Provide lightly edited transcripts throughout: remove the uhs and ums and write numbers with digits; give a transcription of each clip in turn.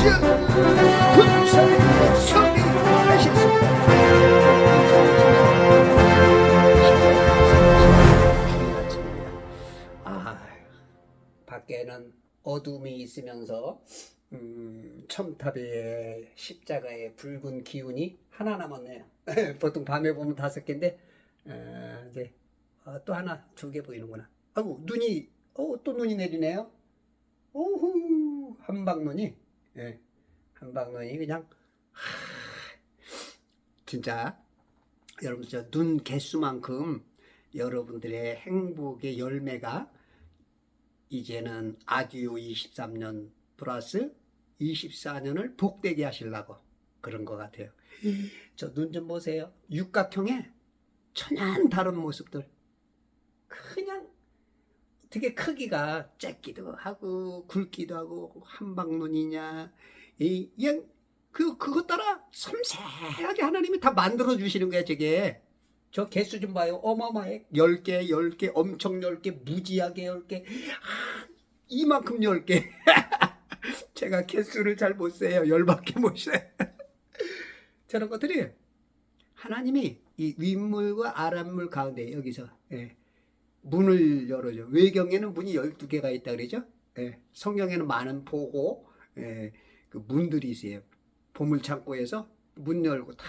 군사의 승리하셨습니다. 밖에는 어둠이 있으면서 첨탑의 십자가의 붉은 기운이 하나 남았네요. 보통 밤에 보면 5개인데 이제 또 하나 2개 보이는구나. 아이고 눈이 또 눈이 내리네요. 오후 한방눈이 한방눈이 그냥 진짜 여러분 저 눈 개수만큼 여러분들의 행복의 열매가 이제는 아듀오 23년 플러스 24년을 복되게 하시려고 그런 것 같아요. 저 눈 좀 보세요. 육각형의 천연 다른 모습들. 그냥 되게 크기가 작기도 하고 굵기도 하고 한방눈이냐 그냥 그것 따라 섬세하게 하나님이 다 만들어 주시는 거야. 저게 저 개수 좀 봐요. 어마어마해. 10개 10개 엄청 10개 무지하게 10개 이만큼 10개 제가 개수를 잘 못 세요. 10밖에 못 세. 저런 것들이 하나님이 이 윗물과 아랫물 가운데 여기서 문을 열어줘. 외경에는 문이 12개가 있다 그러죠. 성경에는 많은 보고 그 문들이 있어요. 보물창고에서 문 열고 다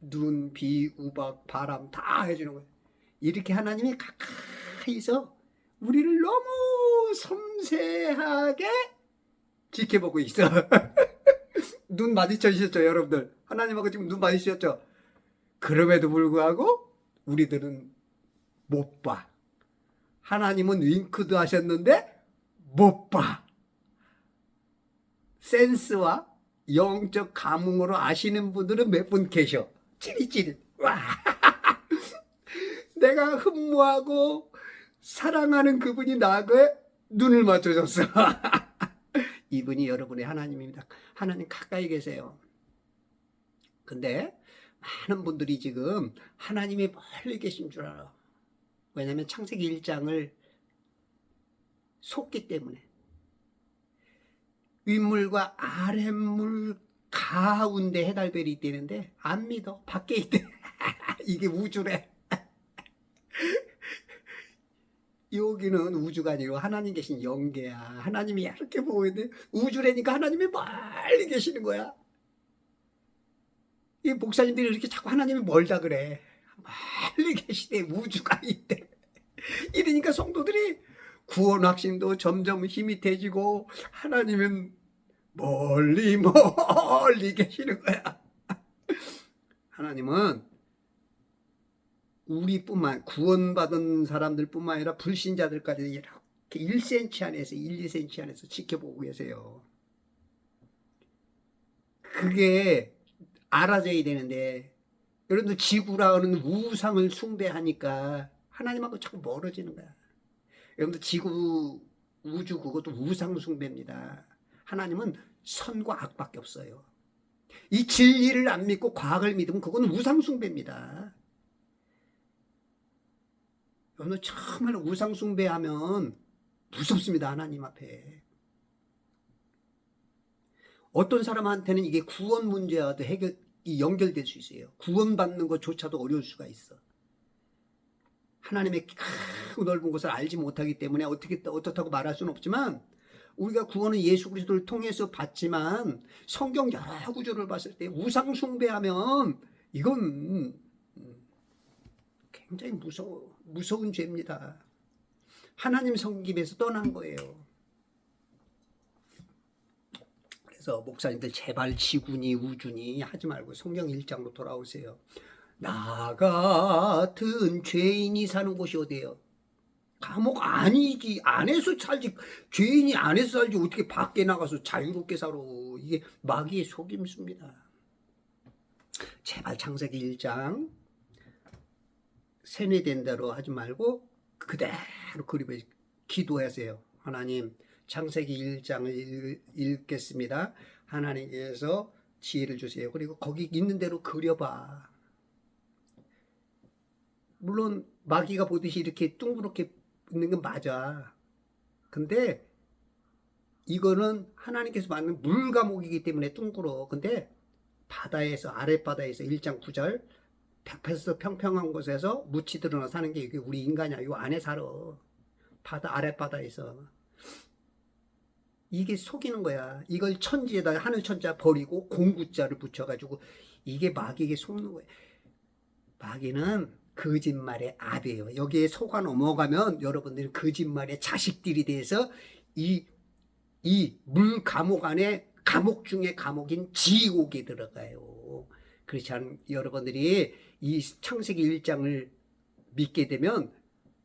눈, 비, 우박, 바람 다 해주는 거예요. 이렇게 하나님이 가까이서 우리를 너무 섬세하게 지켜보고 있어. 눈 마주쳐주셨죠 여러분들? 하나님하고 지금 눈 마주치셨죠? 그럼에도 불구하고 우리들은 못 봐. 하나님은 윙크도 하셨는데 못 봐. 센스와 영적 감흥으로 아시는 분들은 몇 분 계셔. 찌릿찌릿. 와. 내가 흠모하고 사랑하는 그분이 나에게 눈을 맞춰줬어. 이분이 여러분의 하나님입니다. 하나님 가까이 계세요. 근데 많은 분들이 지금 하나님이 멀리 계신 줄 알아. 왜냐하면 창세기 1장을 속기 때문에. 윗물과 아랫물 가운데 해달별이 있다는데 안 믿어. 밖에 있대. 이게 우주래. 여기는 우주가 아니고 하나님 계신 영계야. 하나님이 이렇게 보고 있는데 우주라니까 하나님이 멀리 계시는 거야. 이 목사님들이 이렇게 자꾸 하나님이 멀다 그래. 멀리 계시대. 우주가 있대. 이러니까 성도들이 구원 확신도 점점 희미해지고 하나님은 멀리 멀리 계시는 거야. 하나님은 우리뿐만 구원받은 사람들뿐만 아니라 불신자들까지 이렇게 1cm 안에서 1, 2cm 안에서 지켜보고 계세요. 그게 알아져야 되는데 여러분들 지구라는 우상을 숭배하니까 하나님하고 자꾸 멀어지는 거야. 여러분들 지구 우주 그것도 우상 숭배입니다. 하나님은 선과 악밖에 없어요. 이 진리를 안 믿고 과학을 믿으면 그건 우상 숭배입니다. 여러분 정말 우상 숭배하면 무섭습니다. 하나님 앞에. 어떤 사람한테는 이게 구원 문제와도 연결될 수 있어요. 구원받는 것조차도 어려울 수가 있어. 하나님의 큰 넓은 것을 알지 못하기 때문에 어떻다고 말할 수는 없지만 우리가 구원은 예수 그리스도를 통해서 받지만 성경 여러 구절을 봤을 때 우상 숭배하면 이건 굉장히 무서운 죄입니다. 하나님 섬김에서 떠난 거예요. 그래서 목사님들 제발 지구니 우주니 하지 말고 성경 1장으로 돌아오세요. 나 같은 죄인이 사는 곳이 어디예요? 감옥 아니지. 안에서 살지. 죄인이 안에서 살지 어떻게 밖에 나가서 자유롭게 살아. 이게 마귀의 속임수입니다. 제발 창세기 1장 세뇌된 대로 하지 말고 그대로 그리고 기도하세요. 하나님 창세기 1장을 읽겠습니다. 하나님께서 지혜를 주세요. 그리고 거기 있는 대로 그려봐. 물론 마귀가 보듯이 이렇게 둥그렇게 있는 건 맞아. 근데 이거는 하나님께서 만든 물감옥이기 때문에 둥그러. 근데 바다에서, 아랫바다에서 1장 9절 100페소 평평한 곳에서 묻이 드러나 사는 게 이게 우리 인간이야. 요 안에 살아. 바다 아랫바다에서. 이게 속이는 거야. 이걸 천지에다 하늘 천자 버리고 공구자를 붙여가지고 이게 마귀에게 속는 거야. 마귀는 거짓말의 압이에요. 여기에 속아 넘어가면 여러분들은 거짓말의 자식들이 돼서 이 물 감옥 안에 감옥 중에 감옥인 지옥에 들어가요. 그렇지 않은 여러분들이 이 창세기 1장을 믿게 되면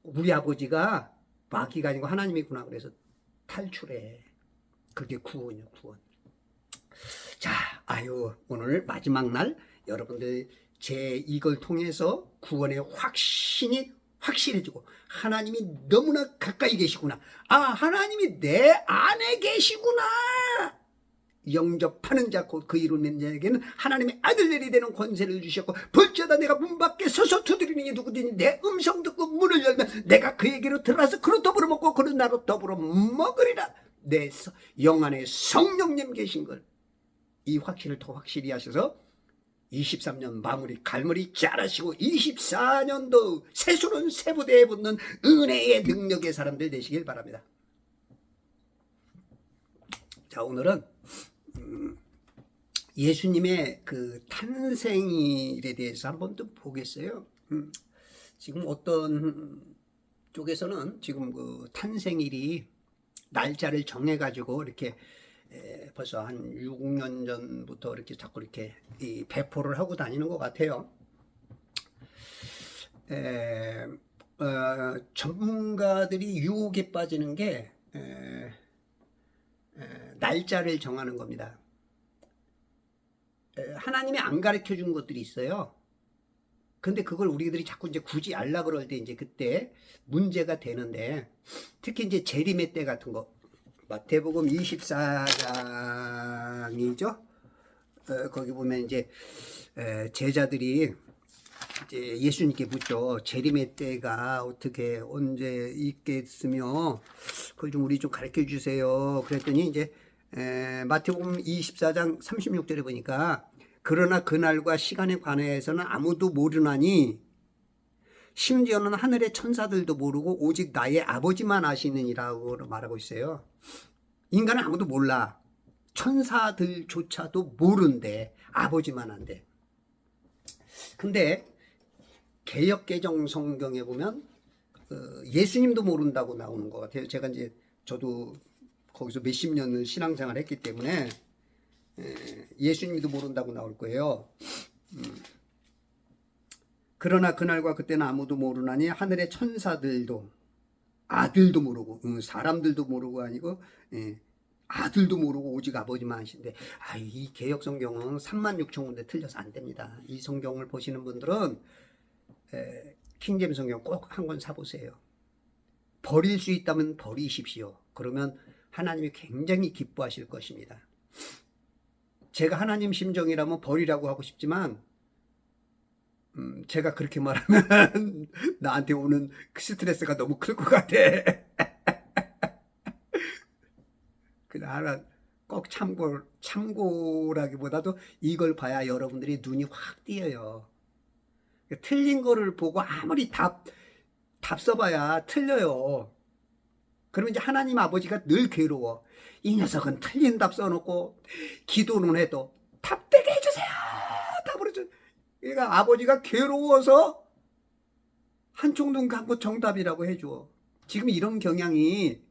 우리 아버지가 마귀가 아니고 하나님이구나 그래서 탈출해. 그게 구원이요, 구원. 자, 오늘 마지막 날 여러분들 이걸 통해서 구원의 확신이 확실해지고 하나님이 너무나 가까이 계시구나. 하나님이 내 안에 계시구나. 영접하는 자 곧 그 이름 맺는 자에게는 하나님의 아들들이 되는 권세를 주셨고 볼지어다 내가 문 밖에 서서 두드리는 게 누구든지 내 음성 듣고 문을 열면 내가 그에게로 들어가서 그로 더불어 먹고 그로 나로 더불어 먹으리라. 내 영 안에 성령님 계신 걸 이 확신을 더 확실히 하셔서 23년 마무리 갈무리 잘하시고 24년도 새수는 새부대에 붙는 은혜의 능력의 사람들 되시길 바랍니다. 자, 오늘은 예수님의 그 탄생일에 대해서 한번 또 보겠어요. 지금 어떤 쪽에서는 지금 그 탄생일이 날짜를 정해가지고 이렇게 벌써 한 6년 전부터 이렇게 자꾸 이렇게 배포를 하고 다니는 것 같아요. 전문가들이 유혹에 빠지는 게 날짜를 정하는 겁니다. 하나님이 안 가르쳐 준 것들이 있어요. 근데 그걸 우리들이 자꾸 이제 굳이 알라 그럴 때 이제 그때 문제가 되는데 특히 이제 재림의 때 같은 거 마태복음 24장이죠. 거기 보면 이제 제자들이 이제 예수님께 묻죠. 재림의 때가 어떻게 언제 있겠으며 그걸 좀 우리 좀 가르쳐 주세요. 그랬더니 이제 마태복음 24장 36절에 보니까 그러나 그날과 시간에 관해서는 아무도 모르나니 심지어는 하늘의 천사들도 모르고 오직 나의 아버지만 아시느니라고 말하고 있어요. 인간은 아무도 몰라. 천사들조차도 모른대. 아버지만 한대. 근데 개역개정 성경에 보면 예수님도 모른다고 나오는 것 같아요. 제가 이제 저도 거기서 몇십 년을 신앙생활 했기 때문에 예수님도 모른다고 나올 거예요. 그러나 그날과 그때는 아무도 모르나니 하늘의 천사들도 아들도 모르고 사람들도 모르고 아니고 아들도 모르고 오직 아버지만 하신데 이 개역 성경은 36,000군데 틀려서 안 됩니다. 이 성경을 보시는 분들은 킹제임스 성경 꼭 한 권 사보세요. 버릴 수 있다면 버리십시오. 그러면 하나님이 굉장히 기뻐하실 것입니다. 제가 하나님 심정이라면 버리라고 하고 싶지만 제가 그렇게 말하면 나한테 오는 스트레스가 너무 클 것 같아. 그러나 꼭 참고라기보다도 이걸 봐야 여러분들이 눈이 확 띄어요. 틀린 거를 보고 아무리 답 써봐야 틀려요. 그러면 이제 하나님 아버지가 늘 괴로워. 이 녀석은 틀린 답 써놓고 기도는 해도 답되게 해주세요. 답으로 줘. 그러니까 아버지가 괴로워서 한쪽 눈 감고 정답이라고 해줘. 지금 이런 경향이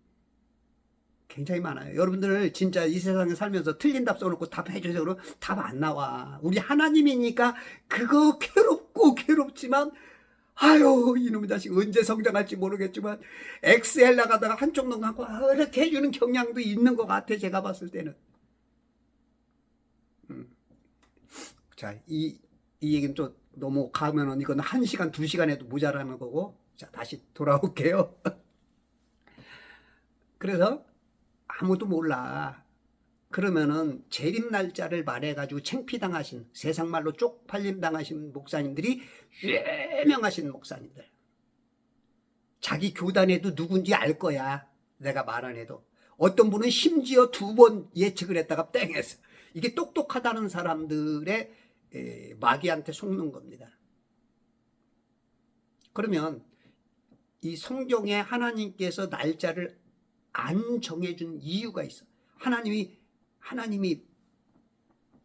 굉장히 많아요. 여러분들 진짜 이 세상에 살면서 틀린 답 써놓고 답해주세요. 그러면 답 안 나와. 우리 하나님이니까 그거 괴롭지만 이놈의 자식 언제 성장할지 모르겠지만 엑셀 나가다가 한쪽 눈 감고 이렇게 해주는 경향도 있는 것 같아. 제가 봤을 때는. 자, 이 얘기는 좀 넘어가면은 이건 1시간, 2시간 해도 모자라는 거고. 자, 다시 돌아올게요. 그래서 아무도 몰라. 그러면은 재림 날짜를 말해가지고 창피당하신, 세상 말로 쪽팔림 당하신 목사님들이 유명하신 목사님들. 자기 교단에도 누군지 알 거야. 내가 말 안 해도. 어떤 분은 심지어 2번 예측을 했다가 땡했어. 이게 똑똑하다는 사람들의 마귀한테 속는 겁니다. 그러면 이 성경에 하나님께서 날짜를 안 정해준 이유가 있어. 하나님이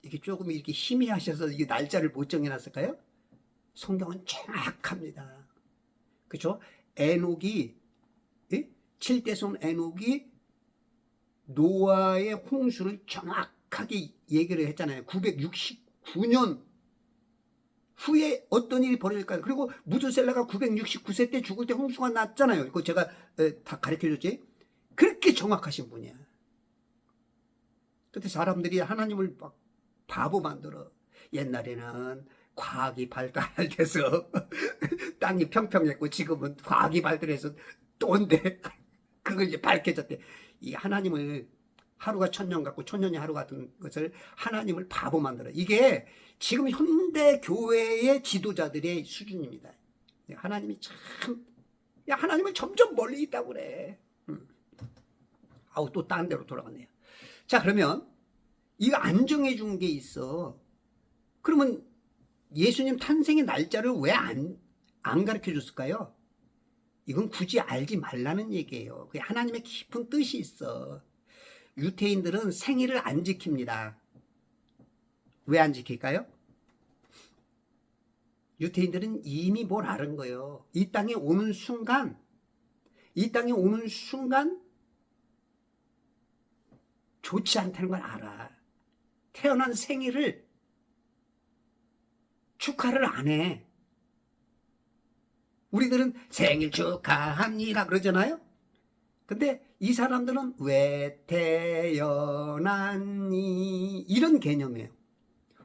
이게 조금 이렇게 희미하셔서 이게 날짜를 못 정해놨을까요? 성경은 정확합니다. 그렇죠? 에녹이 7대손 에녹이 노아의 홍수를 정확하게 얘기를 했잖아요. 969년 후에 어떤 일이 벌어질까요? 그리고 무드셀라가 969세 때 죽을 때 홍수가 났잖아요. 이거 제가 다 가르쳐줬지. 그렇게 정확하신 분이야. 근데 사람들이 하나님을 막 바보 만들어. 옛날에는 과학이 발달돼서 땅이 평평했고 지금은 과학이 발달해서 또인데 그걸 이제 밝혀졌대. 이 하나님을 하루가 1000년 같고 1000년이 하루 같은 것을 하나님을 바보 만들어. 이게 지금 현대 교회의 지도자들의 수준입니다. 하나님이 참, 야, 하나님을 점점 멀리 있다고 그래. 아우, 또 딴 데로 돌아갔네요. 자, 그러면 이거 안 정해준 게 있어. 그러면 예수님 탄생의 날짜를 왜 안 가르쳐 줬을까요? 이건 굳이 알지 말라는 얘기예요. 그게 하나님의 깊은 뜻이 있어. 유태인들은 생일을 안 지킵니다. 왜 안 지킬까요? 유태인들은 이미 뭘 아는 거예요. 이 땅에 오는 순간 좋지 않다는 걸 알아. 태어난 생일을 축하를 안 해. 우리들은 생일 축하합니다 그러잖아요. 근데 이 사람들은 왜 태어났니 이런 개념이에요.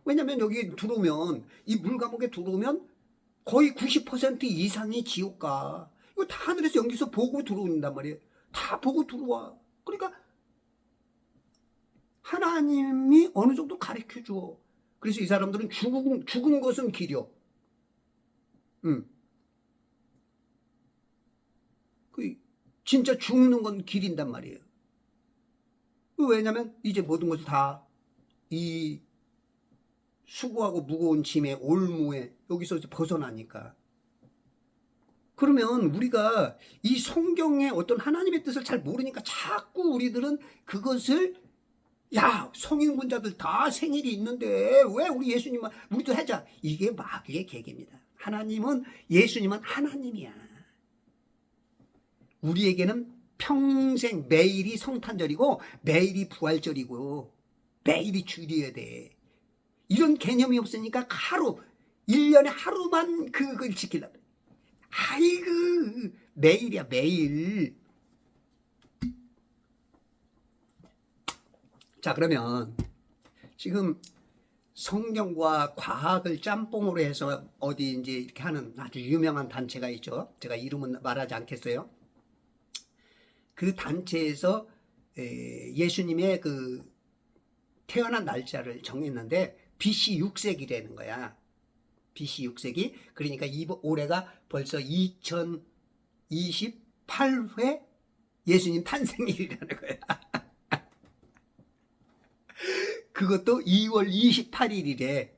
왜냐면 여기 들어오면 이 물감옥에 들어오면 거의 90% 이상이 지옥 가. 이거 다 하늘에서 연기서 보고 들어온단 말이에요. 다 보고 들어와. 그러니까 하나님이 어느 정도 가르쳐 줘. 그래서 이 사람들은 죽은 것은 기려. 진짜 죽는 건 기린단 말이에요. 왜냐면 이제 모든 것이 다 이 수고하고 무거운 짐의 올무에 여기서 이제 벗어나니까. 그러면 우리가 이 성경의 어떤 하나님의 뜻을 잘 모르니까 자꾸 우리들은 그것을 야, 성인군자들 다 생일이 있는데 왜 우리 예수님만 우리도 하자. 이게 마귀의 계계입니다. 예수님은 하나님이야. 우리에게는 평생 매일이 성탄절이고 매일이 부활절이고 매일이 주일이어야 돼. 이런 개념이 없으니까 1년에 하루만 그걸 지키려고. 아이고, 매일이야, 매일. 자, 그러면 지금 성경과 과학을 짬뽕으로 해서 어디 이제 이렇게 하는 아주 유명한 단체가 있죠. 제가 이름은 말하지 않겠어요. 그 단체에서 예수님의 그 태어난 날짜를 정했는데 BC 6세기라는 거야. BC 6세기. 그러니까 올해가 벌써 2028회 예수님 탄생일이라는 거야. 그것도 2월 28일이래.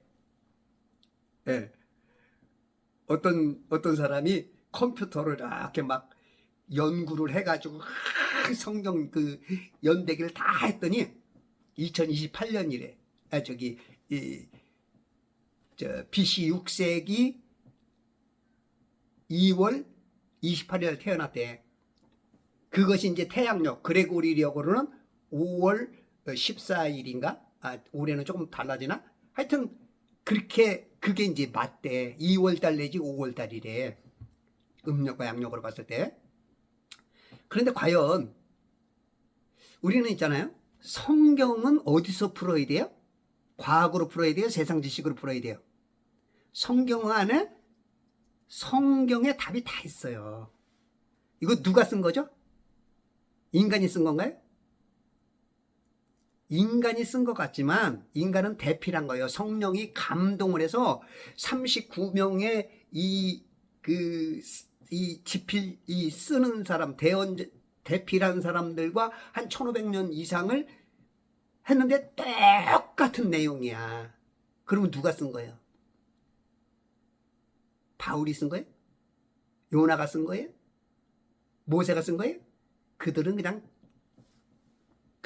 네. 어떤 사람이 컴퓨터를 이렇게 막 연구를 해가지고 성경 그 연대기를 다 했더니 2028년이래. BC 6세기 2월 28일 태어났대. 그것이 이제 태양력, 그레고리력으로는 5월 14일인가? 올해는 조금 달라지나? 하여튼 그게 이제 맞대. 2월달 내지 5월달이래. 음력과 양력으로 봤을 때. 그런데 과연 우리는 있잖아요. 성경은 어디서 풀어야 돼요? 과학으로 풀어야 돼요? 세상 지식으로 풀어야 돼요? 성경 안에 성경의 답이 다 있어요. 이거 누가 쓴 거죠? 인간이 쓴 건가요? 인간이 쓴 것 같지만 인간은 대필한 거예요. 성령이 감동을 해서 39명의 이 쓰는 사람, 대피한 사람들과 한 1500년 이상을 했는데 똑같은 내용이야. 그러면 누가 쓴 거예요? 바울이 쓴 거예요? 요나가 쓴 거예요? 모세가 쓴 거예요? 그들은 그냥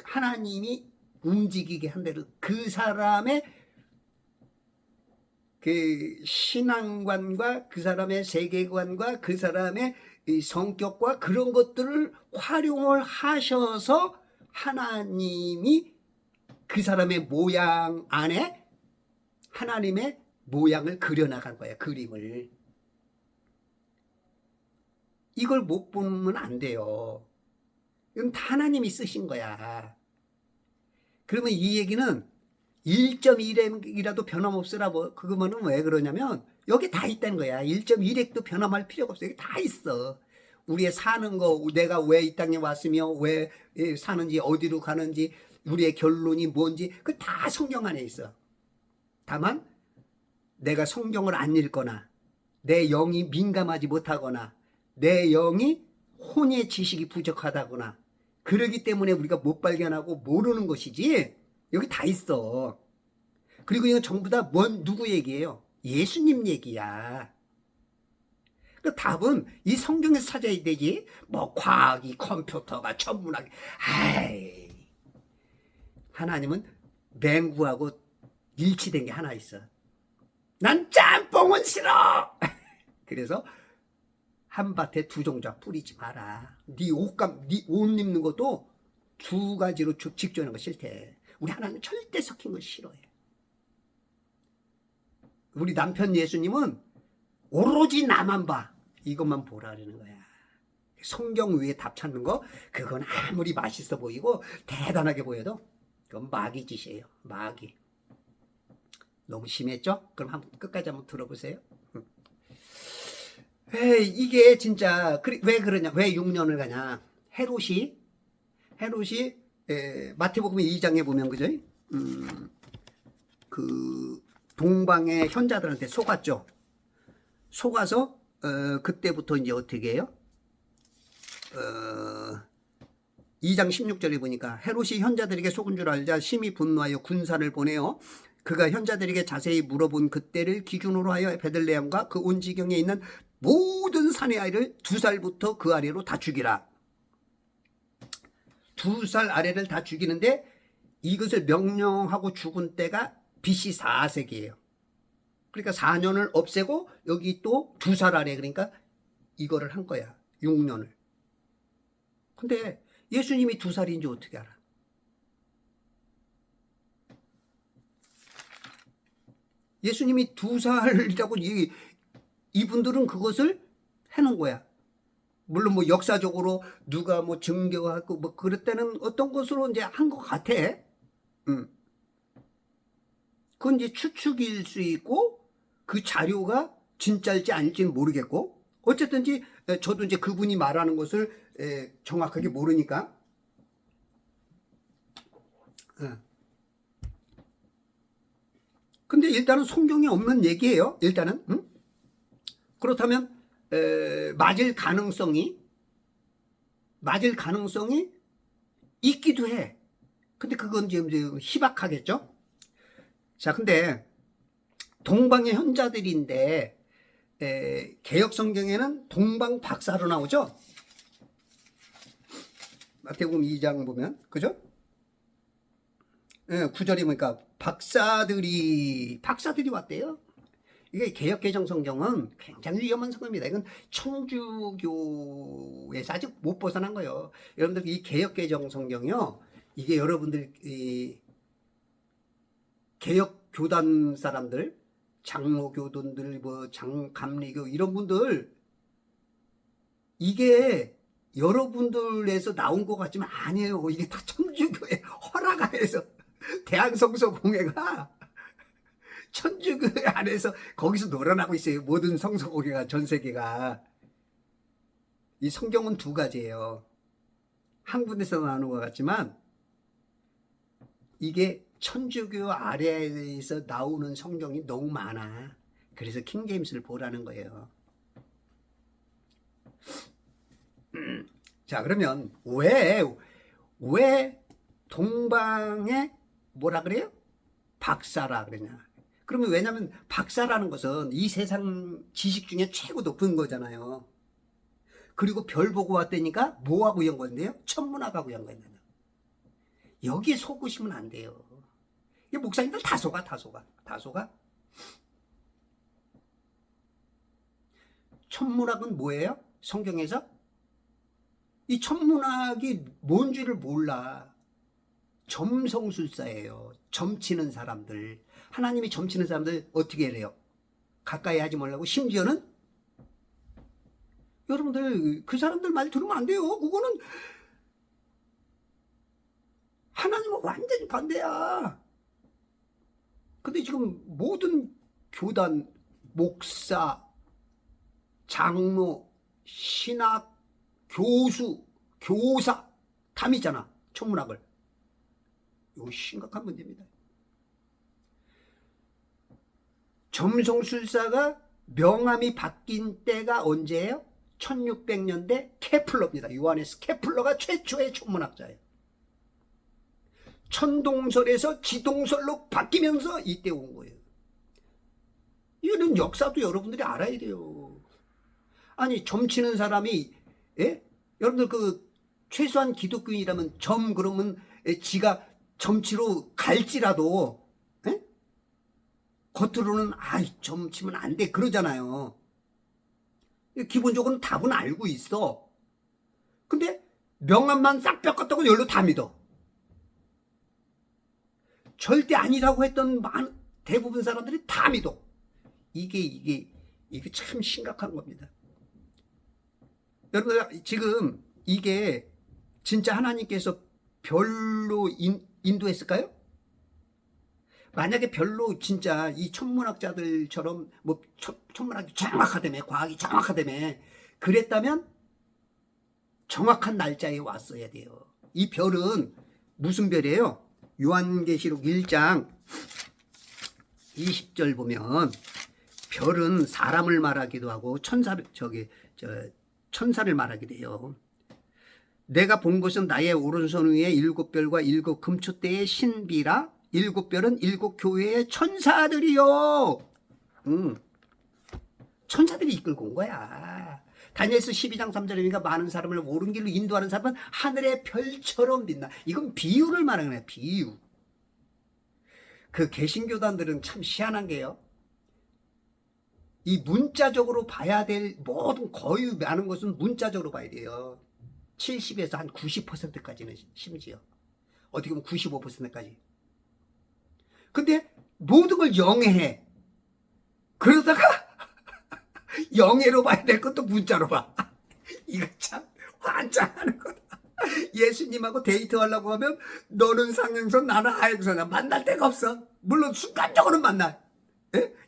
하나님이 움직이게 한 대로 그 사람의 그 신앙관과 그 사람의 세계관과 그 사람의 이 성격과 그런 것들을 활용을 하셔서 하나님이 그 사람의 모양 안에 하나님의 모양을 그려나간 거야. 그림을. 이걸 못 보면 안 돼요. 이건 다 하나님이 쓰신 거야. 그러면 이 얘기는 1.1핵이라도 변함없으라고 그거면은 왜 그러냐면 여기 다 있다는 거야. 1.1핵도 변함할 필요가 없어. 여기 다 있어. 우리의 사는 거, 내가 왜 이 땅에 왔으며 왜 사는지, 어디로 가는지, 우리의 결론이 뭔지 그 다 성경 안에 있어. 다만 내가 성경을 안 읽거나 내 영이 민감하지 못하거나 내 영이 혼의 지식이 부족하다거나 그러기 때문에 우리가 못 발견하고 모르는 것이지 여기 다 있어. 그리고 이건 전부 다 누구 얘기예요? 예수님 얘기야. 그 답은 이 성경에서 찾아야 되지. 뭐 과학이 컴퓨터가 천문학이. 아이. 하나님은 맹구하고 일치된 게 하나 있어. 난 짬뽕은 싫어. 그래서 한밭에 두 종자 뿌리지 마라. 네 옷감, 네 옷 입는 것도 두 가지로 직조하는 거 싫대. 우리 하나님 절대 섞인 거 싫어해. 우리 남편 예수님은 오로지 나만 봐. 이것만 보라는 거야. 성경 위에 답 찾는 거 그건 아무리 맛있어 보이고 대단하게 보여도 그건 마귀 짓이에요. 마귀. 너무 심했죠? 그럼 한번 끝까지 한번 들어보세요. 에이, 이게 진짜 왜 그러냐? 왜 6년을 가냐? 헤롯이 마태복음 2장에 보면 그죠? 그 동방의 현자들한테 속았죠. 속아서 그때부터 이제 어떻게 해요? 2장 16절에 보니까 헤롯이 현자들에게 속은 줄 알자 심히 분노하여 군사를 보내어 그가 현자들에게 자세히 물어본 그때를 기준으로 하여 베들레헴과 그 온 지경에 있는 모든 사내 아이를 2살부터 그 아래로 다 죽이라. 2살 아래를 다 죽이는데 이것을 명령하고 죽은 때가 BC 4세기예요. 그러니까 4년을 없애고 여기 또 2살 아래 그러니까 이거를 한 거야. 6년을. 근데 예수님이 2살인지 어떻게 알아? 예수님이 2살이라고 이분들은 그것을 해놓은 거야. 물론 뭐 역사적으로 누가 뭐 증거하고 뭐 그랬다는 어떤 것으로 이제 한 것 같아. 그건 이제 추측일 수 있고 그 자료가 진짜일지 아닐지는 모르겠고 어쨌든지 저도 이제 그분이 말하는 것을 정확하게 모르니까. 근데 일단은 성경에 없는 얘기예요. 일단은. 그렇다면 맞을 가능성이 있기도 해. 근데 그건 지금 희박하겠죠. 자, 근데 동방의 현자들인데 개역 성경에는 동방 박사로 나오죠. 마태복음 2장 보면 그죠? 9절이 보니까 박사들이 왔대요. 이게 개역개정 성경은 굉장히 위험한 성경입니다. 이건 천주교에서 아직 못 벗어난 거예요. 여러분들 이 개역개정 성경이요. 이게 여러분들 이 개역교단 사람들, 장로교단들, 뭐 감리교 이런 분들 이게 여러분들에서 나온 것 같지만 아니에요. 이게 다 천주교의 허락 안에서 대한성서공회가 천주교 안에서 거기서 놀아나고 있어요. 모든 성서공회가 전 세계가. 이 성경은 두 가지예요. 한 군데서 나오는 것 같지만 이게 천주교 아래에서 나오는 성경이 너무 많아. 그래서 킹제임스를 보라는 거예요. 자, 그러면 왜 동방에 뭐라 그래요? 박사라 그러냐? 그러면 왜냐면 박사라는 것은 이 세상 지식 중에 최고 높은 거잖아요. 그리고 별 보고 왔다니까 뭐하고 연관돼요? 천문학하고 연관된다. 여기에 속으시면 안 돼요. 이 목사님들 다 속아. 천문학은 뭐예요? 성경에서? 이 천문학이 뭔지를 몰라. 점성술사예요. 점치는 사람들. 하나님이 점치는 사람들 어떻게 해요? 가까이 하지 말라고. 심지어는 여러분들 그 사람들 말 들으면 안 돼요. 그거는 하나님은 완전히 반대야. 근데 지금 모든 교단, 목사, 장로, 신학, 교수, 교사 다 믿잖아. 천문학을. 이거 심각한 문제입니다. 점성술사가 명함이 바뀐 때가 언제예요? 1600년대 케플러입니다. 요하네스 케플러가 최초의 천문학자예요. 천동설에서 지동설로 바뀌면서 이때 온 거예요. 이거는 역사도 여러분들이 알아야 돼요. 아니 점치는 사람이 여러분들 그 최소한 기독교인이라면 점 그러면 지가 점치로 갈지라도 겉으로는 점치면 안 돼 그러잖아요. 기본적으로는 답은 알고 있어. 근데 명함만 싹 뺏겼다고 열로 다 믿어. 절대 아니라고 했던 대부분 사람들이 다 믿어. 이게 참 심각한 겁니다. 여러분 지금 이게 진짜 하나님께서 별로 인도했을까요? 만약에 별로 진짜 이 천문학자들처럼 뭐 천문학이 정확하다며 과학이 정확하다며 그랬다면 정확한 날짜에 왔어야 돼요. 이 별은 무슨 별이에요? 요한계시록 1장 20절 보면 별은 사람을 말하기도 하고 천사를 말하기도 해요. 내가 본 것은 나의 오른손 위에 7별과 7 금초대의 신비라. 7별은 7 교회의 천사들이요. 천사들이 이끌고 온 거야. 다니엘서 12장 3절이니까 많은 사람을 옳은 길로 인도하는 사람은 하늘의 별처럼 빛나. 이건 비유를 말하는 거야. 비유. 그 개신교단들은 참 희한한 게요. 이 문자적으로 봐야 될 모든 거의 많은 것은 문자적으로 봐야 돼요. 70에서 한 90%까지는 심지어. 어떻게 보면 95%까지. 근데 모든 걸 영해해. 그러다가 영해로 봐야 될 것도 문자로 봐. 이거 참 환장하는 거다. 예수님하고 데이트하려고 하면 너는 상행선 나는 하행선이야. 만날 데가 없어. 물론 순간적으로 만나.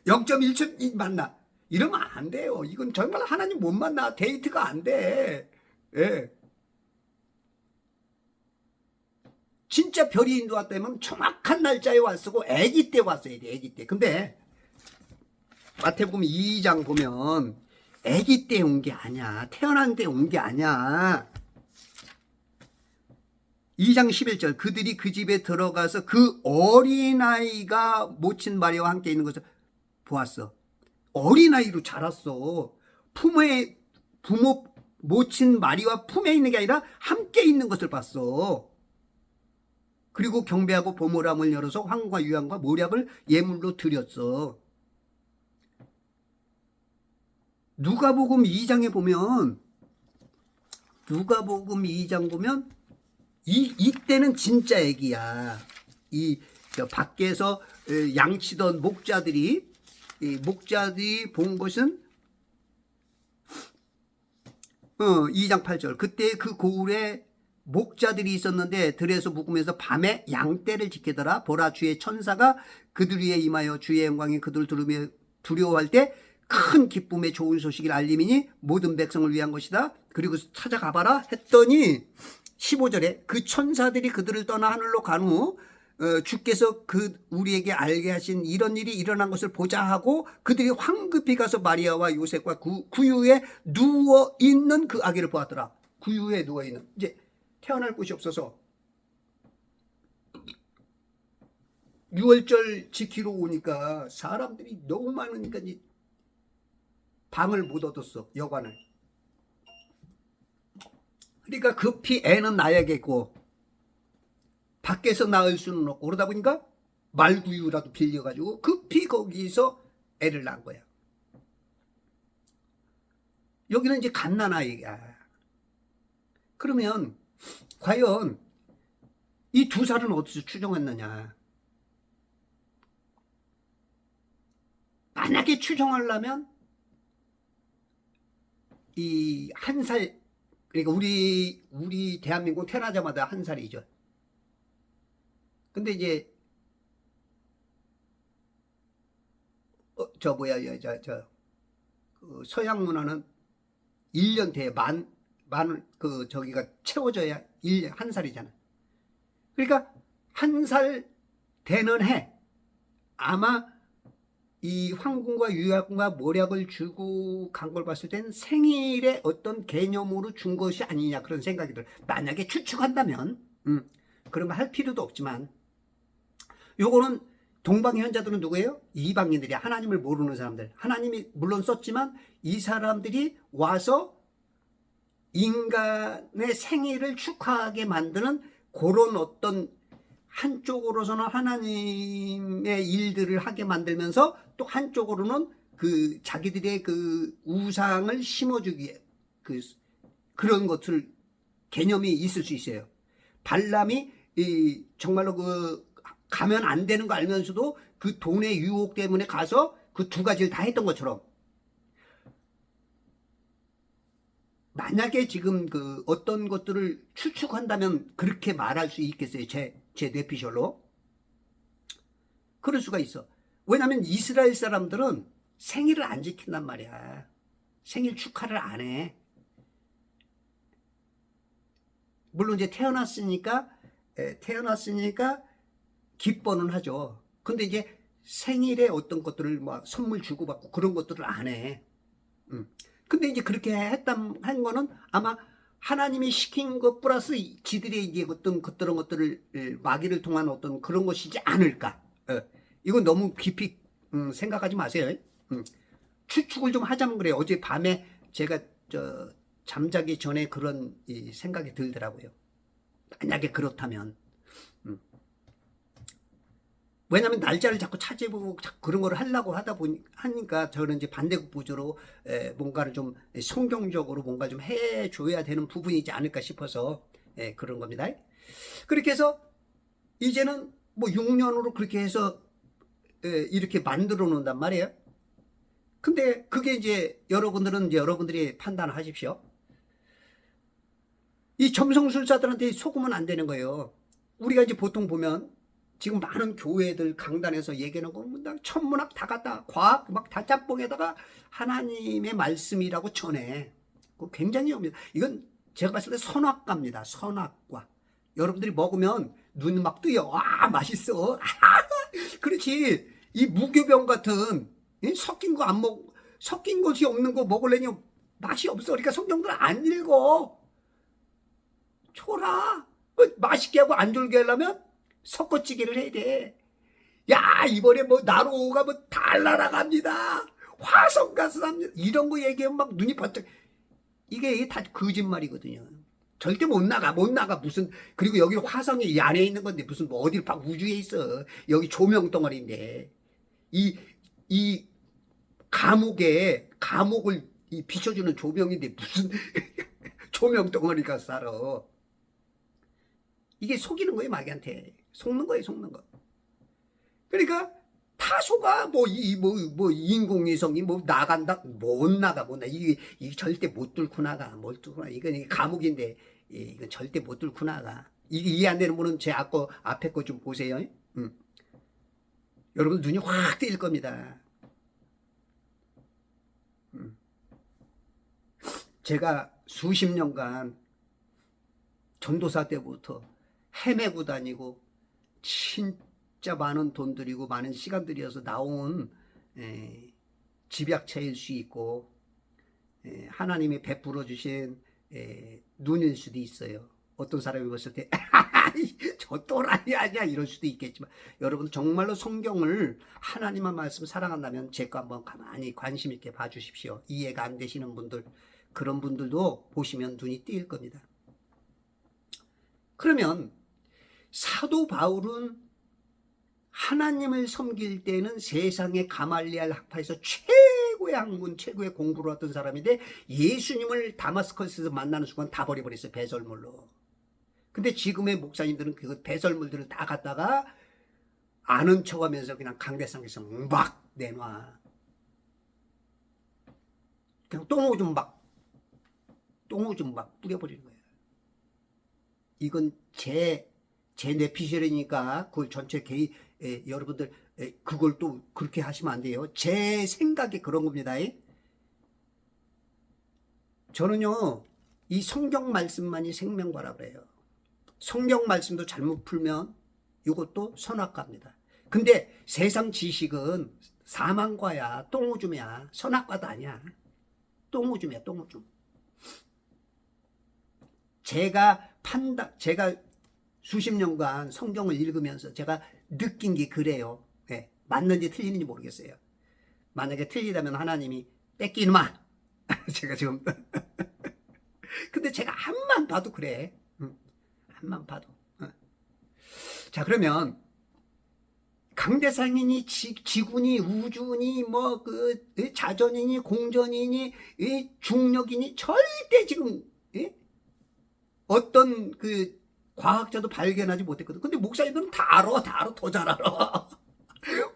0.1초 만나. 이러면 안 돼요. 이건 정말 하나님 못 만나. 데이트가 안 돼. 진짜 별이 인도왔다면 정확한 날짜에 왔고 아기 때 왔어야 돼. 아기 때. 근데 마태복음 2장 보면 아기 때 온 게 아니야. 태어난 때 온 게 아니야. 2장 11절 그들이 그 집에 들어가서 그 어린아이가 모친 마리아와 함께 있는 것을 보았어. 어린아이로 자랐어. 부모 모친 마리아와 품에 있는 게 아니라 함께 있는 것을 봤어. 그리고 경배하고 보물함을 열어서 황과 유향과 모략을 예물로 드렸어. 누가복음 2장에 보면 이때는 진짜 애기야. 밖에서 양치던 목자들이 본 것은 2장 8절 그때 그 고을에 목자들이 있었는데 들에서 묵으면서 밤에 양떼를 지키더라. 보라 주의 천사가 그들 위에 임하여 주의 영광이 그들 들으며 두려워할 때 큰 기쁨의 좋은 소식을 알림이니 모든 백성을 위한 것이다. 그리고 찾아가봐라 했더니 15절에 그 천사들이 그들을 떠나 하늘로 간 후 주께서 우리에게 알게 하신 이런 일이 일어난 것을 보자 하고 그들이 황급히 가서 마리아와 요셉과 구유에 누워 있는 그 아기를 보았더라. 구유에 누워있는, 이제 태어날 곳이 없어서 6월절 지키러 오니까 사람들이 너무 많으니까 이제 방을 못 얻었어, 여관을. 그러니까 급히 애는 낳아야겠고 밖에서 낳을 수는 없고, 그러다 보니까 말구유라도 빌려가지고 급히 거기서 애를 낳은 거야. 여기는 이제 갓난아이야. 그러면 과연 이 두 살은 어디서 추정했느냐? 만약에 추정하려면 이 한 살, 그러니까 우리 대한민국 태어나자마자 한 살이죠. 근데 이제 그 서양 문화는 1년 뒤에 저기가 채워져야 한 살이잖아. 그러니까 한 살 되는 해 아마 이 황궁과 유학과 모략을 주고 간 걸 봤을 땐 생일의 어떤 개념으로 준 것이 아니냐, 그런 생각이 들어요. 만약에 추측한다면 그런 거 할 필요도 없지만, 요거는 동방의 현자들은 누구예요? 이방인들이야. 하나님을 모르는 사람들. 하나님이 물론 썼지만 이 사람들이 와서 인간의 생일을 축하하게 만드는 그런 어떤, 한쪽으로서는 하나님의 일들을 하게 만들면서 또 한쪽으로는 그 자기들의 그 우상을 심어주기 위해 그런 것들 개념이 있을 수 있어요. 발람이 정말로 가면 안 되는 거 알면서도 그 돈의 유혹 때문에 가서 그 두 가지를 다 했던 것처럼, 만약에 지금 어떤 것들을 추측한다면 그렇게 말할 수 있겠어요. 제 뇌피셜로. 그럴 수가 있어. 왜냐하면 이스라엘 사람들은 생일을 안 지킨단 말이야. 생일 축하를 안 해. 물론 이제 태어났으니까 기뻐는 하죠. 근데 이제 생일에 어떤 것들을 막 선물 주고받고 그런 것들을 안 해. 근데 이제 그렇게 한 거는 아마 하나님이 시킨 것 플러스 지들의 이제 어떤 그런 것들을 마귀를 통한 어떤 그런 것이지 않을까. 이건 너무 깊이 생각하지 마세요. 추측을 좀 하자면 그래요. 어제 밤에 제가 잠자기 전에 그런 생각이 들더라고요. 만약에 그렇다면. 왜냐하면 날짜를 자꾸 차지해보고 그런 걸 하려고 하니까 저는 이제 반대급부적으로 뭔가를 좀 성경적으로 뭔가 좀 해줘야 되는 부분이지 않을까 싶어서 그런 겁니다. 그렇게 해서 이제는 뭐 6년으로 그렇게 해서 이렇게 만들어 놓는단 말이에요. 근데 그게 이제 여러분들이 판단을 하십시오. 이 점성술사들한테 속으면 안 되는 거예요. 우리가 이제 보통 보면 지금 많은 교회들 강단에서 얘기하는 거 천문학 다 갖다 과학 막 다 짬뽕에다가 하나님의 말씀이라고 전해. 그거 굉장히 옵니다. 이건 제가 봤을 때 선악과입니다. 선악과. 여러분들이 먹으면 눈 막 뜨여. 와, 맛있어. 그렇지. 이 무교병 같은 섞인 것이 없는 거 먹으려니 맛이 없어. 그러니까 성경들 안 읽어. 초라. 맛있게 하고 안 졸게 하려면 섞어찌개를 해야 돼. 야, 이번에 뭐 나로가 뭐 달 날아갑니다. 화성가스 합니다. 이런 거 얘기하면 막 눈이 번쩍. 이게 다 거짓말이거든요. 절대 못 나가. 무슨, 그리고 여기 화성이 이 안에 있는 건데 무슨 뭐 어딜 막 우주에 있어. 여기 조명 덩어리인데. 이 감옥을 비춰주는 조명인데 무슨 조명 덩어리가 살아. 이게 속이는 거예요, 마귀한테. 속는 거예요. 그러니까 타소가 뭐 인공위성이 뭐 나간다, 못 나가. 이게 절대 못 뚫고 나가. 이건 감옥인데 이건 절대 못 뚫고 나가. 이게 이해 안 되는 분은 제 앞에 거 좀 보세요. 여러분 눈이 확 뜨일 겁니다. 제가 수십 년간 전도사 때부터 헤매고 다니고 진짜 많은 돈 들이고 많은 시간 들여서 나온 집약체일 수 있고 하나님이 베풀어 주신 눈일 수도 있어요. 어떤 사람이 봤을 때 저 또라이 아니야 이럴 수도 있겠지만, 여러분 정말로 성경을 하나님의 말씀 사랑한다면 제 거 한번 가만히 관심 있게 봐주십시오. 이해가 안 되시는 분들, 그런 분들도 보시면 눈이 띄일 겁니다. 그러면 사도 바울은 하나님을 섬길 때는 세상의 가말리알 학파에서 최고의 학문, 최고의 공부를 했던 사람인데, 예수님을 다마스커스에서 만나는 순간 다 버려버렸어요. 배설물로. 근데 지금의 목사님들은 그 배설물들을 다 갖다가 아는 척하면서 그냥 강대상에서 막 내놔. 그냥 똥오줌 막 뿌려버리는 거예요. 이건 제 뇌피셜이니까 그걸 전체 여러분들 그걸 또 그렇게 하시면 안 돼요. 제 생각이 그런 겁니다. 저는요, 이 성경 말씀만이 생명과라 그래요. 성경 말씀도 잘못 풀면 이것도 선악과입니다. 근데 세상 지식은 사망과야, 똥오줌이야. 선악과도 아니야. 똥오줌이야, 똥오줌. 제가 수십 년간 성경을 읽으면서 제가 느낀 게 그래요. 네, 맞는지 틀리는지 모르겠어요. 만약에 틀리다면 하나님이 뺏기는마. 제가 지금 근데 제가 앞만 봐도 그래. 앞만 봐도. 자, 그러면 강대상이니 지구니 우주니 뭐 자전이니 공전이니 중력이니 절대 지금 어떤 과학자도 발견하지 못했거든. 근데 목사님들은 다 알아, 더 잘 알아.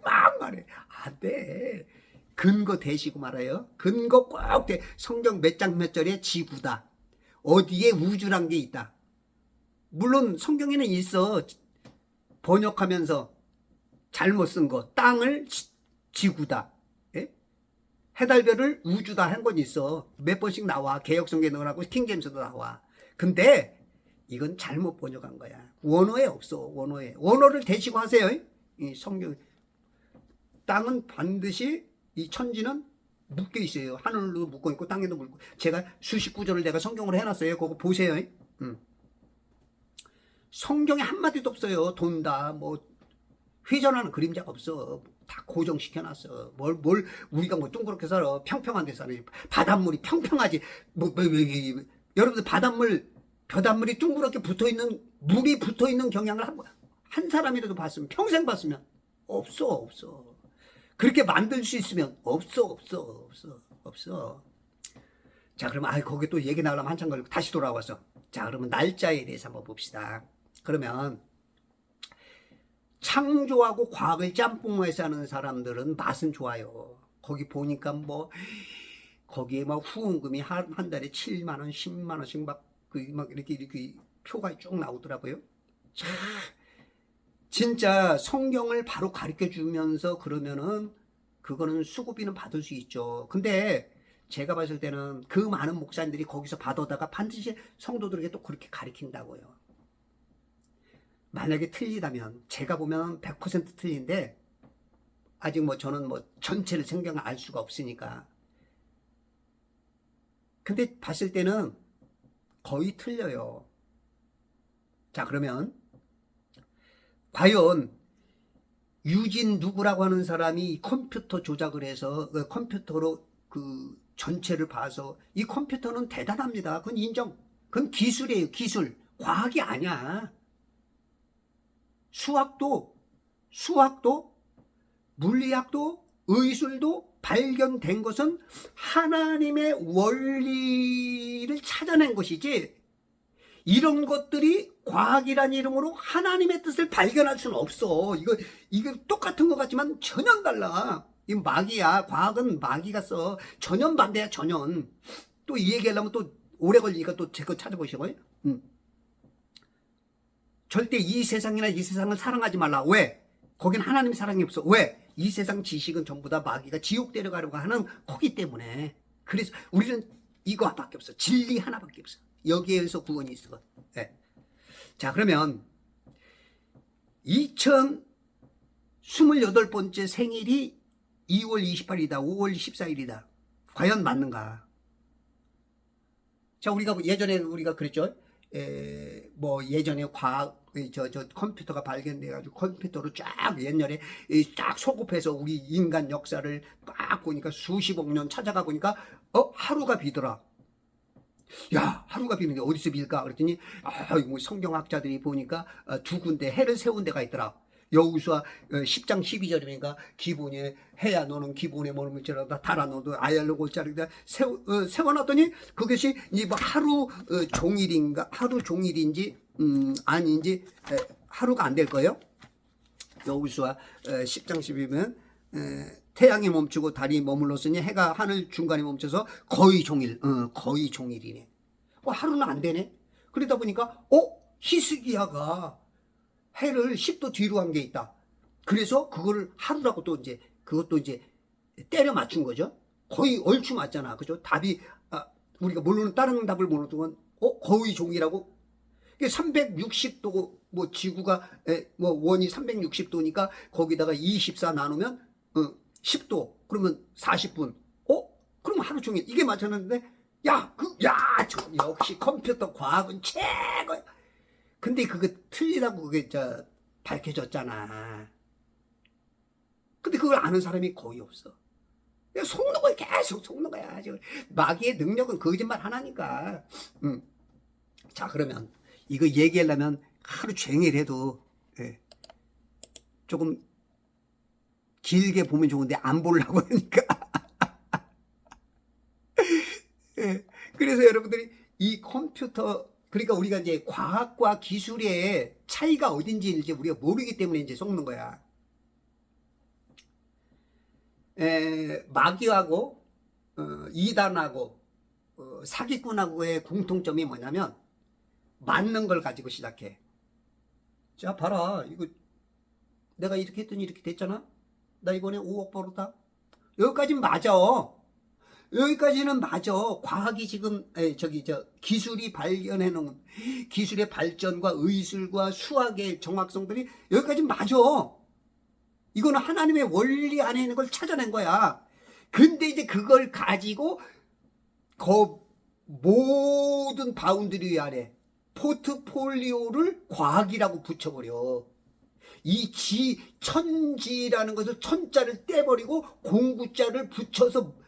막 말해. 안 돼. 근거 대시고 말아요. 근거 꼭 대. 성경 몇 장 몇 절에 지구다. 어디에 우주란 게 있다. 물론 성경에는 있어. 번역하면서 잘못 쓴 거. 땅을 지구다. 해달별을 우주다 한 건 있어. 몇 번씩 나와. 개혁성경에 넣으라고 킹제임스도 나와. 근데 이건 잘못 번역한 거야. 원어에 없어. 원어를 대시고 하세요. 이 성경. 땅은 반드시, 이 천지는 묶여 있어요. 하늘로 묶어 있고 땅에도 묶고. 제가 수십 구절을 내가 성경으로 해놨어요. 그거 보세요. 성경에 한마디도 없어요. 돈다, 뭐 회전하는 그림자가 없어. 다 고정시켜놨어. 뭘 우리가 뭐 둥그렇게 살아. 평평한 데 살아. 바닷물이 평평하지. 여러분들 벼단물이 둥그렇게 붙어있는, 물이 붙어있는 경향을 한 사람이라도 봤으면, 평생 봤으면 없어. 그렇게 만들 수 있으면 없어. 자, 그러면 거기 또 얘기 나가려면 한참 걸리고 다시 돌아와서, 자, 그러면 날짜에 대해서 한번 봅시다. 그러면 창조하고 과학을 짬뽕해서 하는 사람들은 맛은 좋아요. 거기 보니까 뭐 거기에 막 후원금이 한 달에 7만 원, 10만 원씩 막 이렇게 표가 쭉 나오더라고요. 자, 진짜 성경을 바로 가르쳐 주면서 그러면은 그거는 수고비는 받을 수 있죠. 근데 제가 봤을 때는 그 많은 목사님들이 거기서 받아다가 반드시 성도들에게 또 그렇게 가르친다고요. 만약에 틀리다면, 제가 보면 100% 틀린데, 아직 뭐 저는 뭐 전체를 성경을 알 수가 없으니까. 근데 봤을 때는 거의 틀려요. 자, 그러면 과연 유진 누구라고 하는 사람이 컴퓨터 조작을 해서 컴퓨터로 전체를 봐서, 이 컴퓨터는 대단합니다. 그건 인정. 그건 기술이에요. 기술. 과학이 아니야. 수학도 물리학도 의술도 발견된 것은 하나님의 원리를 찾아낸 것이지, 이런 것들이 과학이라는 이름으로 하나님의 뜻을 발견할 수는 없어. 이거 똑같은 것 같지만 전혀 달라. 이건 마귀야. 과학은 마귀가 써. 전혀 반대야, 전혀. 또 이 얘기하려면 또 오래 걸리니까 또 제 거 찾아보시고요. 절대 이 세상을 사랑하지 말라. 왜? 거긴 하나님 사랑이 없어. 왜? 이 세상 지식은 전부 다 마귀가 지옥 데려가려고 하는 거기 때문에. 그래서 우리는 이거밖에 없어. 진리 하나밖에 없어. 여기에서 구원이 있어. 네. 자, 그러면 2028번째 생일이 2월 28일이다. 5월 14일이다. 과연 맞는가? 자, 우리가 예전에 우리가 그랬죠. 뭐 예전에 과학 저 컴퓨터가 발견돼 가지고 컴퓨터로 쫙 옛날에 쫙 소급해서 우리 인간 역사를 딱 보니까 수십억 년 찾아가 보니까 하루가 비더라. 야, 하루가 비는데 어디서 빌까? 그랬더니 뭐 성경학자들이 보니까 두 군데 해를 세운 데가 있더라. 여호수아 10장 12절이니까 기본에 해야 너는 기본에 머물지라다 달아 너도 아얄로 골짜기다 세워놨더니 그것이 이제 뭐 하루 종일인가 하루 종일인지 아닌지 하루가 안 될 거예요. 여호수아 10장 12면 태양이 멈추고 달이 머물렀으니 해가 하늘 중간에 멈춰서 거의 종일이네. 하루는 안 되네. 그러다 보니까 히스기야가 해를 10도 뒤로 한 게 있다. 그래서 그거를 하루라고 또 이제 그것도 이제 때려 맞춘 거죠. 거의 얼추 맞잖아. 그죠? 답이 우리가 모르는 다른 답을 모르는 동안 거의 종이라고. 360도 뭐 지구가 뭐 원이 360도니까 거기다가 24 나누면 10도 그러면 40분. 그러면 하루 종일 이게 맞췄는데 역시 컴퓨터 과학은 최고야. 근데 그거 틀리다고 그게 밝혀졌잖아. 근데 그걸 아는 사람이 거의 없어. 속는 거야. 계속 속는 거야. 마귀의 능력은 거짓말 하나니까. 자, 그러면 이거 얘기하려면 하루 종일 해도 조금 길게 보면 좋은데 안 보려고 하니까. 그래서 여러분들이 이 컴퓨터 그러니까 우리가 이제 과학과 기술의 차이가 어딘지 이제 우리가 모르기 때문에 이제 속는 거야. 마귀하고 이단하고 사기꾼하고의 공통점이 뭐냐면 맞는 걸 가지고 시작해. 자, 봐라. 이거 내가 이렇게 했더니 이렇게 됐잖아. 나 이번에 5억 벌었다. 여기까지는 맞아. 여기까지는 맞아. 과학이 지금 기술이 발견해 놓은 기술의 발전과 의술과 수학의 정확성들이 여기까지는 맞아. 이거는 하나님의 원리 안에 있는 걸 찾아낸 거야. 근데 이제 그걸 가지고 모든 바운드리 안에 포트폴리오를 과학이라고 붙여버려. 이 천지라는 것을 천자를 떼버리고 공구자를 붙여서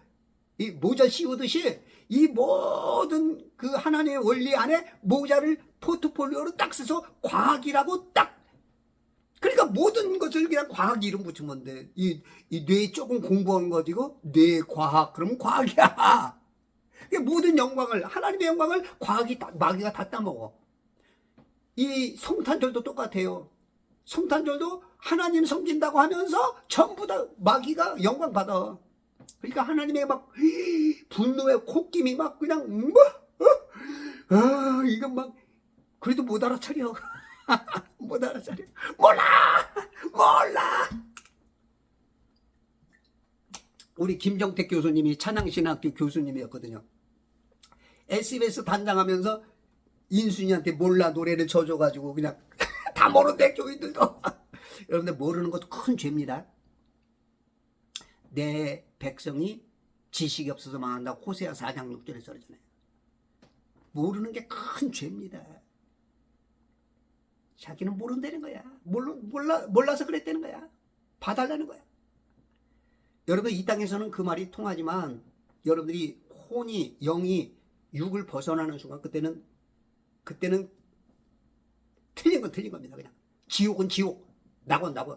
이 모자 씌우듯이 이 모든 그 하나님의 원리 안에 모자를 포트폴리오로 딱 써서 과학이라고 딱. 그러니까 모든 것을 그냥 과학 이름 붙이면 돼. 이 뇌 조금 공부한 거지고 뇌 과학 그러면 과학이야. 모든 영광을 하나님의 영광을 마귀가 다 따먹어. 이 성탄절도 똑같아요. 성탄절도 하나님 섬긴다고 하면서 전부 다 마귀가 영광 받아. 그러니까 하나님의 막 분노의 콧김이 막 그냥 이건 막 그래도 못 알아차려. 못 알아차려. 몰라. 우리 김정택 교수님이 찬양신학교 교수님이었거든요. SBS 단장하면서 인순이한테 몰라 노래를 져줘가지고 그냥 다 모르는데 교인들도. 여러분들 모르는 것도 큰 죄입니다. 내 백성이 지식이 없어서 망한다고 호세아 4장 6절에 써있잖아요. 모르는 게 큰 죄입니다. 자기는 모른다는 거야. 몰라서 그랬다는 거야. 봐달라는 거야. 여러분 이 땅에서는 그 말이 통하지만 여러분들이 혼이 영이 육을 벗어나는 순간 그때는 틀린 건 틀린 겁니다. 그냥 지옥은 지옥, 낙은 낙은.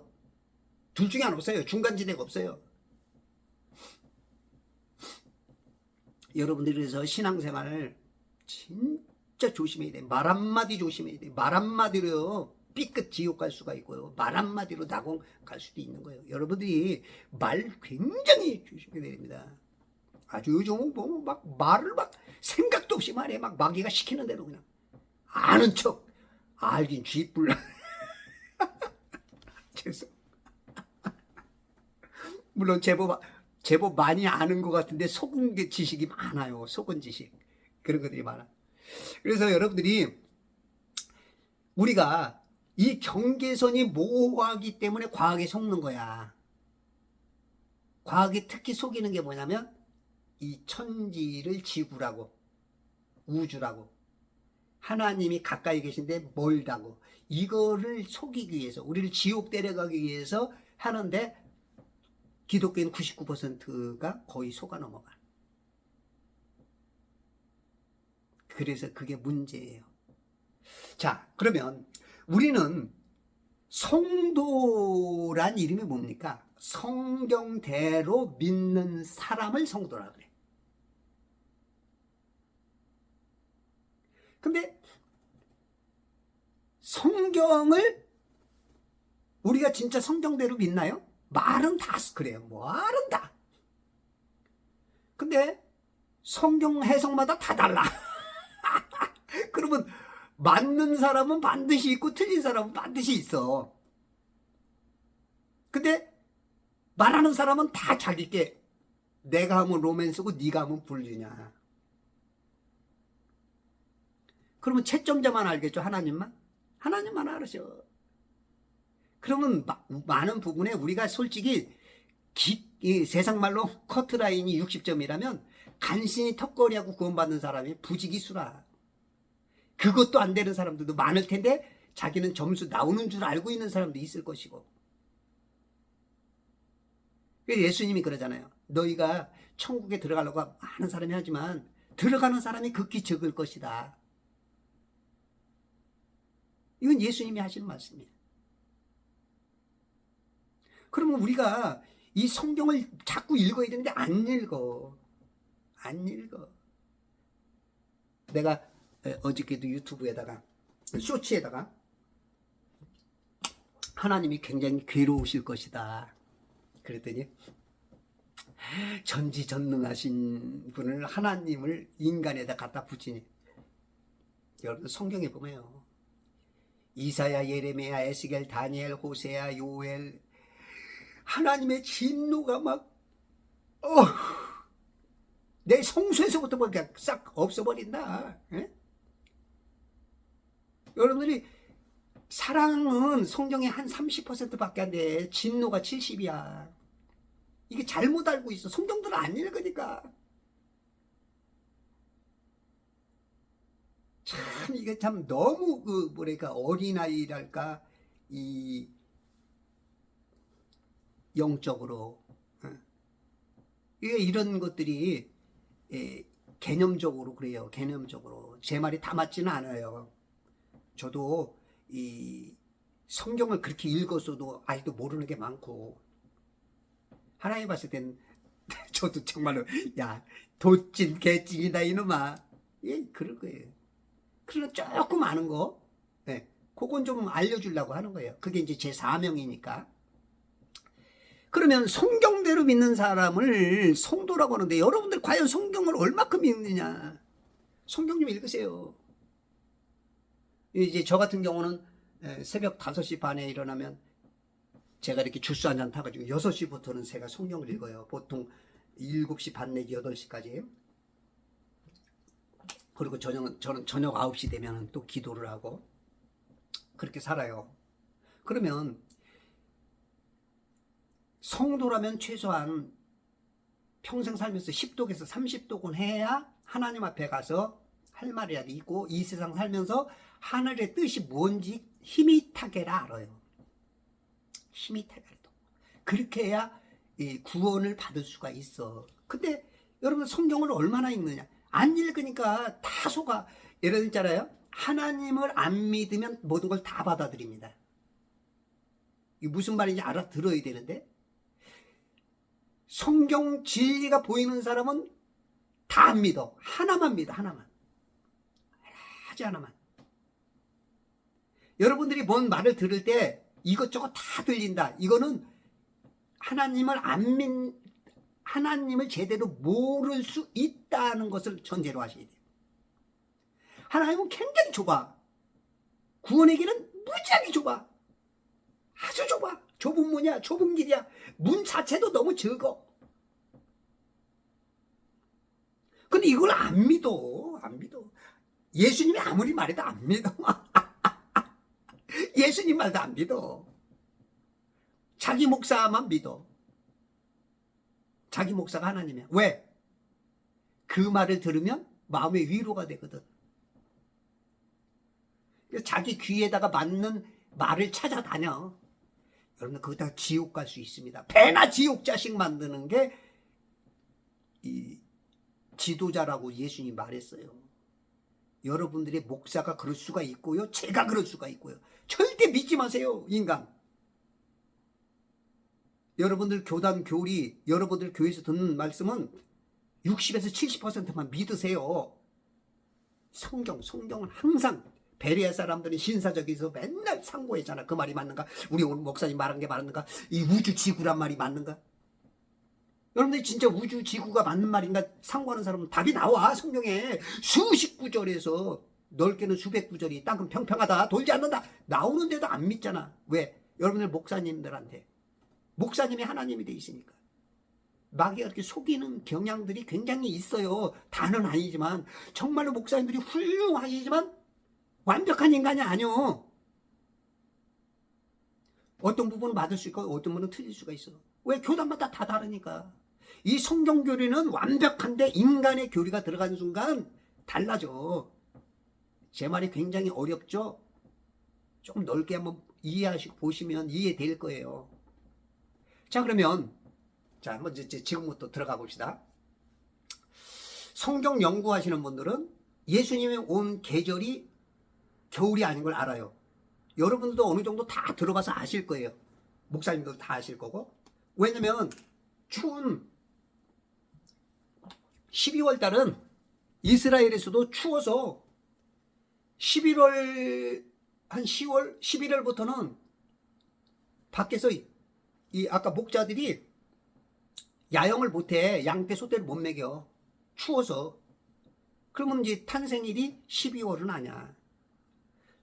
둘 중에 하나 없어요. 중간지대가 없어요. 여러분들이 그래서 신앙생활을 진짜 조심해야 돼. 말 한마디 조심해야 돼. 말 한마디로 삐끗 지옥 갈 수가 있고요. 말 한마디로 낙원 갈 수도 있는 거예요. 여러분들이 말 굉장히 조심해야 됩니다. 아주 요즘은 보면 막 말을 막 생각도 없이 말해. 막 마귀가 시키는 대로 그냥 아는 척. 알긴 쥐뿔. 죄송. 물론 제법 많이 아는 것 같은데 속은 게 지식이 많아요. 속은 지식. 그런 것들이 많아. 그래서 여러분들이 우리가 이 경계선이 모호하기 때문에 과학에 속는 거야. 과학이 특히 속이는 게 뭐냐면 이 천지를 지구라고 우주라고. 하나님이 가까이 계신데 멀다고. 이거를 속이기 위해서, 우리를 지옥 데려가기 위해서 하는데 기독교인 99%가 거의 속아 넘어가. 그래서 그게 문제예요. 자, 그러면 우리는 성도란 이름이 뭡니까? 성경대로 믿는 사람을 성도라 그래. 근데 성경을 우리가 진짜 성경대로 믿나요? 말은 다 그래요. 말은 다. 근데 성경 해석마다 다 달라. 그러면 맞는 사람은 반드시 있고 틀린 사람은 반드시 있어. 근데 말하는 사람은 다 자기께, 내가 하면 로맨스고 네가 하면 불륜이야. 그러면 채점자만 알겠죠? 하나님만? 하나님만 알으셔. 그러면 많은 부분에 우리가 솔직히 이 세상 말로 커트라인이 60점이라면 간신히 턱걸이하고 구원받는 사람이 부지기수라. 그것도 안 되는 사람들도 많을 텐데 자기는 점수 나오는 줄 알고 있는 사람도 있을 것이고. 예수님이 그러잖아요. 너희가 천국에 들어가려고 많은 사람이 하지만 들어가는 사람이 극히 적을 것이다. 이건 예수님이 하시는 말씀이에요. 그러면 우리가 이 성경을 자꾸 읽어야 되는데 안 읽어. 안 읽어. 내가 어저께도 유튜브에다가 쇼츠에다가 하나님이 굉장히 괴로우실 것이다 그랬더니, 전지전능하신 분을, 하나님을 인간에다 갖다 붙이니, 여러분 성경에 보면요, 이사야, 예레미야, 에스겔, 다니엘, 호세야, 요엘, 하나님의 진노가 막 내 성소에서부터 그냥 싹 없어버린다. 에? 여러분들이 사랑은 성경에 한 30%밖에 안 돼. 진노가 70이야. 이게 잘못 알고 있어. 성경들을 안 읽으니까. 참 이게 참 너무 뭐랄까 어린아이랄까, 이 영적으로 이게 이런 것들이 개념적으로 그래요. 개념적으로 제 말이 다 맞지는 않아요. 저도 이 성경을 그렇게 읽었어도 아직도 모르는 게 많고, 하나님 봤을 땐 저도 정말로 야 도찐 개찐이다 이놈아, 예 그럴 거예요. 그러나 조금 아는 거, 예, 그건 좀 알려주려고 하는 거예요. 그게 이제 제 사명이니까. 그러면 성경대로 믿는 사람을 성도라고 하는데, 여러분들 과연 성경을 얼마큼 읽느냐? 성경 좀 읽으세요. 이제 저 같은 경우는 새벽 5시 반에 일어나면 제가 이렇게 주스 한 잔 타가지고 6시부터는 제가 성경을 읽어요. 보통 7시 반 내지 8시까지. 그리고 저는 저녁 9시 되면 또 기도를 하고 그렇게 살아요. 그러면 성도라면 최소한 평생 살면서 10독에서 30독은 해야 하나님 앞에 가서 할 말이라도 있고, 이 세상 살면서 하늘의 뜻이 뭔지 희미하게라 알아요. 희미하게라도. 그렇게 해야 구원을 받을 수가 있어. 근데 여러분 성경을 얼마나 읽느냐? 안 읽으니까 다 속아. 예를 들잖아요. 하나님을 안 믿으면 모든 걸 다 받아들입니다. 이게 무슨 말인지 알아들어야 되는데, 성경 진리가 보이는 사람은 다 안 믿어. 하나만 믿어. 하나만. 아주 하나만. 여러분들이 뭔 말을 들을 때 이것저것 다 들린다. 이거는 하나님을 제대로 모를 수 있다는 것을 전제로 하셔야 돼요. 하나님은 굉장히 좁아. 구원의 길은 무지하게 좁아. 아주 좁아. 좁은 문이야. 좁은 길이야. 문 자체도 너무 적어. 근데 이걸 안 믿어. 안 믿어. 예수님이 아무리 말해도 안 믿어. 예수님 말도 안 믿어. 자기 목사만 믿어. 자기 목사가 하나님이야. 왜? 그 말을 들으면 마음의 위로가 되거든. 자기 귀에다가 맞는 말을 찾아다녀. 여러분들 거기다가 지옥 갈 수 있습니다. 배나 지옥 자식 만드는 게 이 지도자라고 예수님이 말했어요. 여러분들의 목사가 그럴 수가 있고요. 제가 그럴 수가 있고요. 절대 믿지 마세요, 인간. 여러분들 교단 교리, 여러분들 교회에서 듣는 말씀은 60에서 70%만 믿으세요. 성경은 항상 베레아 사람들은 신사적에서 맨날 상고했잖아. 그 말이 맞는가? 우리 오늘 목사님 말한 게 맞는가? 이 우주 지구란 말이 맞는가? 여러분들이 진짜 우주 지구가 맞는 말인가 상고하는 사람은 답이 나와. 성경에 수십 구절에서 넓게는 수백 구절이 땅은 평평하다, 돌지 않는다 나오는데도 안 믿잖아. 왜? 여러분들 목사님들한테 목사님이 하나님이 돼 있으니까 마귀가 이렇게 속이는 경향들이 굉장히 있어요. 다는 아니지만 정말로 목사님들이 훌륭하시지만 완벽한 인간이 아니요. 어떤 부분은 맞을 수 있고 어떤 부분은 틀릴 수가 있어. 왜? 교단마다 다 다르니까. 이 성경 교리는 완벽한데 인간의 교리가 들어가는 순간 달라져. 제 말이 굉장히 어렵죠? 조금 넓게 한번 이해하시고 보시면 이해될 거예요. 자, 그러면 자, 한번 지금부터 들어가 봅시다. 성경 연구하시는 분들은 예수님이 온 계절이 겨울이 아닌 걸 알아요. 여러분들도 어느 정도 다 들어봐서 아실 거예요. 목사님도 다 아실 거고. 왜냐면 추운 12월 달은 이스라엘에서도 추워서 11월 한 10월 11월부터는 밖에서 이 아까 목자들이 야영을 못해. 양떼 소떼를 못 먹여. 추워서. 그러면 이제 탄생일이 12월은 아니야.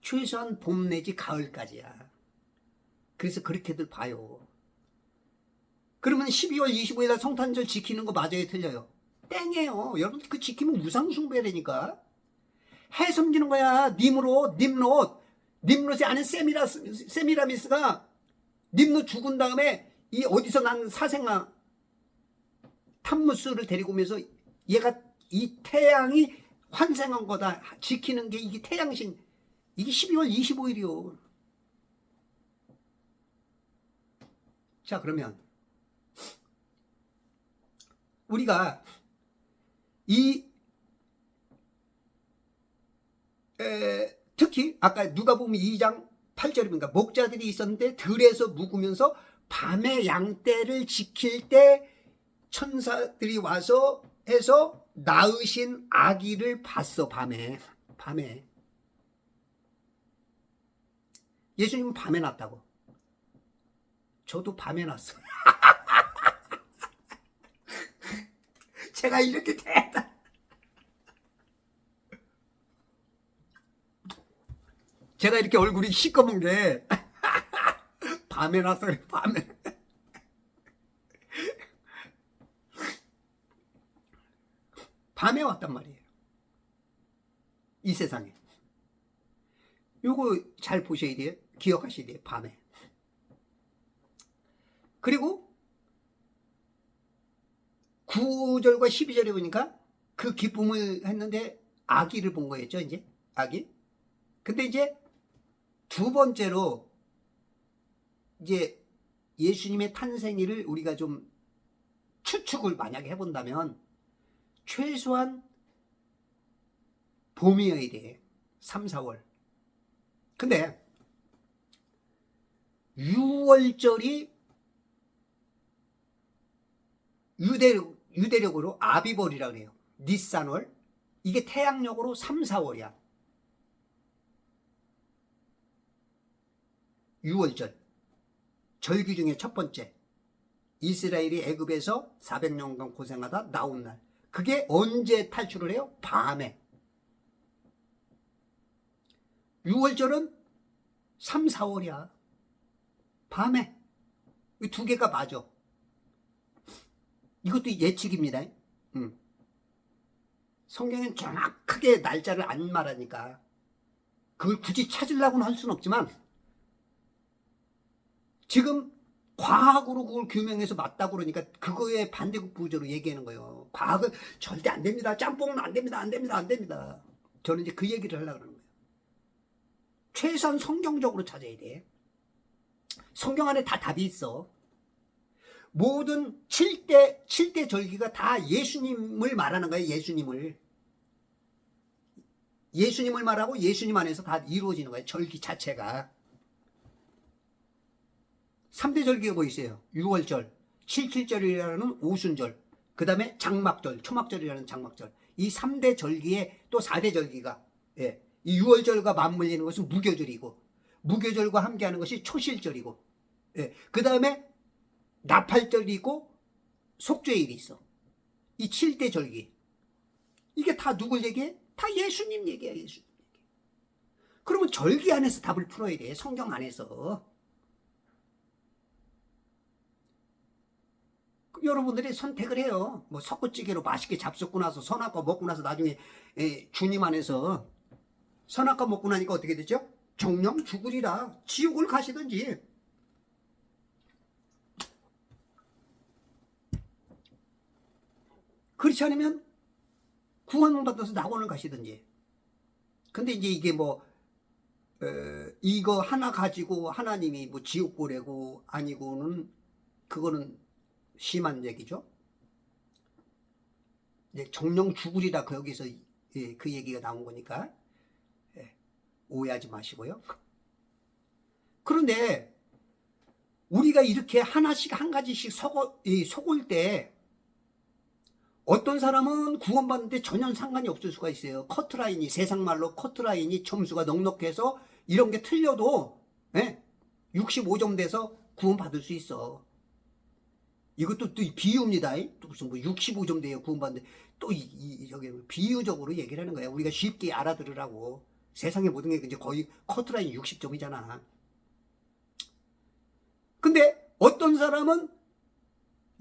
최소한 봄 내지 가을까지야. 그래서 그렇게들 봐요. 그러면 12월 25일 날 성탄절 지키는 거 맞아요, 틀려요? 땡이에요. 여러분 그 지키면 우상숭배라니까. 해 섬기는 거야. 님롯의 아는 세미라미스가 님롯 죽은 다음에 이 어디서 난 사생아 탐무스를 데리고 오면서 얘가 이 태양이 환생한 거다 지키는 게 이게 태양신, 이게 12월 25일이요. 자, 그러면 우리가 특히 아까 누가복음 2장 8절입니까? 목자들이 있었는데 들에서 묵으면서 밤에 양떼를 지킬 때 천사들이 와서 해서 낳으신 아기를 봤어. 밤에 예수님은 밤에 낳았다고. 저도 밤에 낳았어요. 제가 이렇게 됐다. 제가 이렇게 얼굴이 시꺼먼 게 밤에 났어요. 밤에 왔단 말이에요. 이 세상에. 요거 잘 보셔야 돼요. 기억하셔야 돼요. 밤에. 그리고 9절과 12절에 보니까 그 기쁨을 했는데 아기를 본 거였죠. 이제 아기. 근데 이제 두 번째로 이제 예수님의 탄생일을 우리가 좀 추측을 만약에 해본다면 최소한 봄이어야 돼. 3, 4월. 근데 6월절이 유대력으로 아비벌이라고 해요. 니산월. 이게 태양력으로 3, 4월이야. 6월절. 절기 중에 첫 번째. 이스라엘이 애굽에서 400년간 고생하다 나온 날. 그게 언제 탈출을 해요? 밤에. 6월절은 3, 4월이야. 밤에. 이 두 개가 맞아. 이것도 예측입니다. 성경엔 정확하게 날짜를 안 말하니까 그걸 굳이 찾으려고는 할 수는 없지만 지금 과학으로 그걸 규명해서 맞다고 그러니까 그거에 반대급 부호로 얘기하는 거예요. 과학은 절대 안 됩니다. 짬뽕은 안 됩니다. 안 됩니다. 안 됩니다. 저는 이제 그 얘기를 하려고 하는 거예요. 최소한 성경적으로 찾아야 돼. 성경 안에 다 답이 있어. 모든 7대 절기가 다 예수님을 말하는 거예요. 예수님을 말하고 예수님 안에서 다 이루어지는 거예요. 절기 자체가. 3대 절기가 뭐 있어요? 6월절, 7.7절이라는 오순절, 그 다음에 장막절, 초막절이라는 장막절. 이 3대 절기에 또 4대 절기가, 예, 이 6월절과 맞물리는 것은 무교절이고, 무교절과 함께하는 것이 초실절이고, 예, 그 다음에 나팔절이고 속죄일이 있어. 이 7대 절기. 이게 다 누굴 얘기해? 다 예수님 얘기야. 예수님 얘기. 그러면 절기 안에서 답을 풀어야 돼. 성경 안에서. 여러분들이 선택을 해요. 뭐 석고찌개로 맛있게 잡숫고 나서 선악과 먹고 나서 나중에 주님 안에서 선악과 먹고 나니까 어떻게 되죠? 정령 죽으리라. 지옥을 가시든지. 그렇지 않으면 구원 받아서 낙원을 가시든지. 근데 이제 이게 뭐 이거 하나 가지고 하나님이 뭐 지옥 보내고 아니고는 그거는 심한 얘기죠. 이제 정령 죽으리라 여기서 그 얘기가 나온 거니까 오해하지 마시고요. 그런데 우리가 이렇게 하나씩 한 가지씩 속을 때 어떤 사람은 구원받는데 전혀 상관이 없을 수가 있어요. 커트라인이, 세상말로 커트라인이 점수가 넉넉해서 이런 게 틀려도 65점 돼서 구원받을 수 있어. 이것도 또 비유입니다. 또 무슨 뭐 65점 돼요 구원받는데 또 여기 비유적으로 얘기를 하는 거야. 우리가 쉽게 알아들으라고. 세상의 모든 게 이제 거의 커트라인 60점이잖아. 근데 어떤 사람은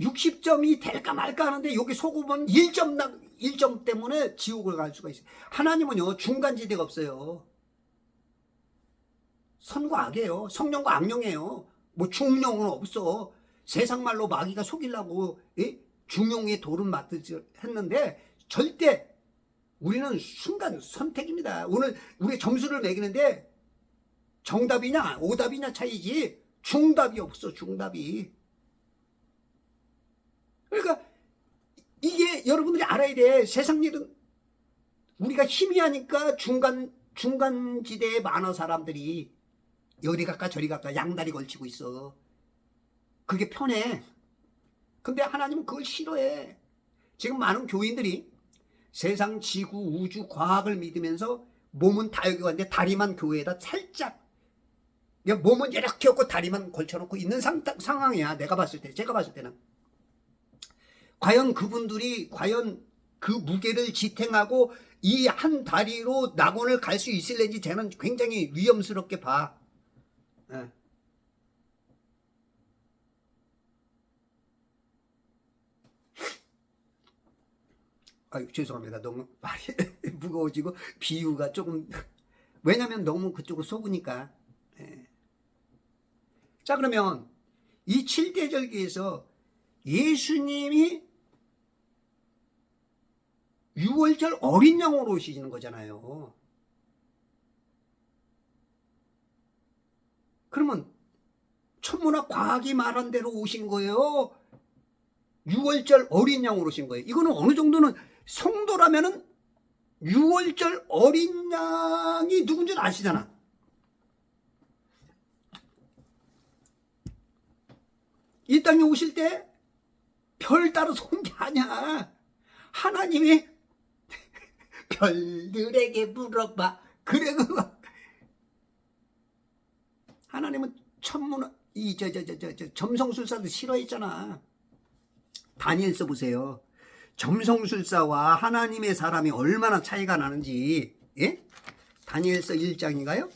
60점이 될까 말까 하는데 여기 속으면 1점 때문에 지옥을 갈 수가 있어요. 하나님은요 중간지대가 없어요. 선과 악이에요. 성령과 악령이에요. 뭐 중령은 없어. 세상 말로 마귀가 속이려고 중용의 돌은 맞듯이 했는데 절대 우리는 순간 선택입니다. 오늘 우리 점수를 매기는데 정답이냐 오답이냐 차이지 중답이 없어. 중답이. 그러니까 이게 여러분들이 알아야 돼. 세상 일은 우리가 희미하니까 중간지대에 많은 사람들이 여리 갈까 저리 갈까 양다리 걸치고 있어. 그게 편해. 근데 하나님은 그걸 싫어해. 지금 많은 교인들이 세상, 지구, 우주, 과학을 믿으면서 몸은 다 여기 왔는데 다리만 교회에다 살짝, 몸은 이렇게 없고 다리만 걸쳐놓고 있는 상황이야. 제가 봤을 때는. 과연 그분들이 그 무게를 지탱하고 이 한 다리로 낙원을 갈 수 있을는지 저는 굉장히 위험스럽게 봐. 아유, 죄송합니다. 너무 말이 무거워지고 비유가 조금 왜냐면 너무 그쪽을 속으니까. 자, 그러면 이 7대 절기에서 예수님이 6월절 어린 양으로 오시는 거잖아요. 그러면 천문학 과학이 말한 대로 오신 거예요? 6월절 어린 양으로 오신 거예요? 이거는 어느 정도는 성도라면은 6월절 어린 양이 누군지 아시잖아. 이 땅에 오실 때 별 따라서 온 게 아니야. 하나님이 별들에게 물어봐. 그래 그거. 하나님은 천문학 점성술사도 싫어했잖아. 다니엘서 보세요. 점성술사와 하나님의 사람이 얼마나 차이가 나는지. 다니엘서 1장인가요?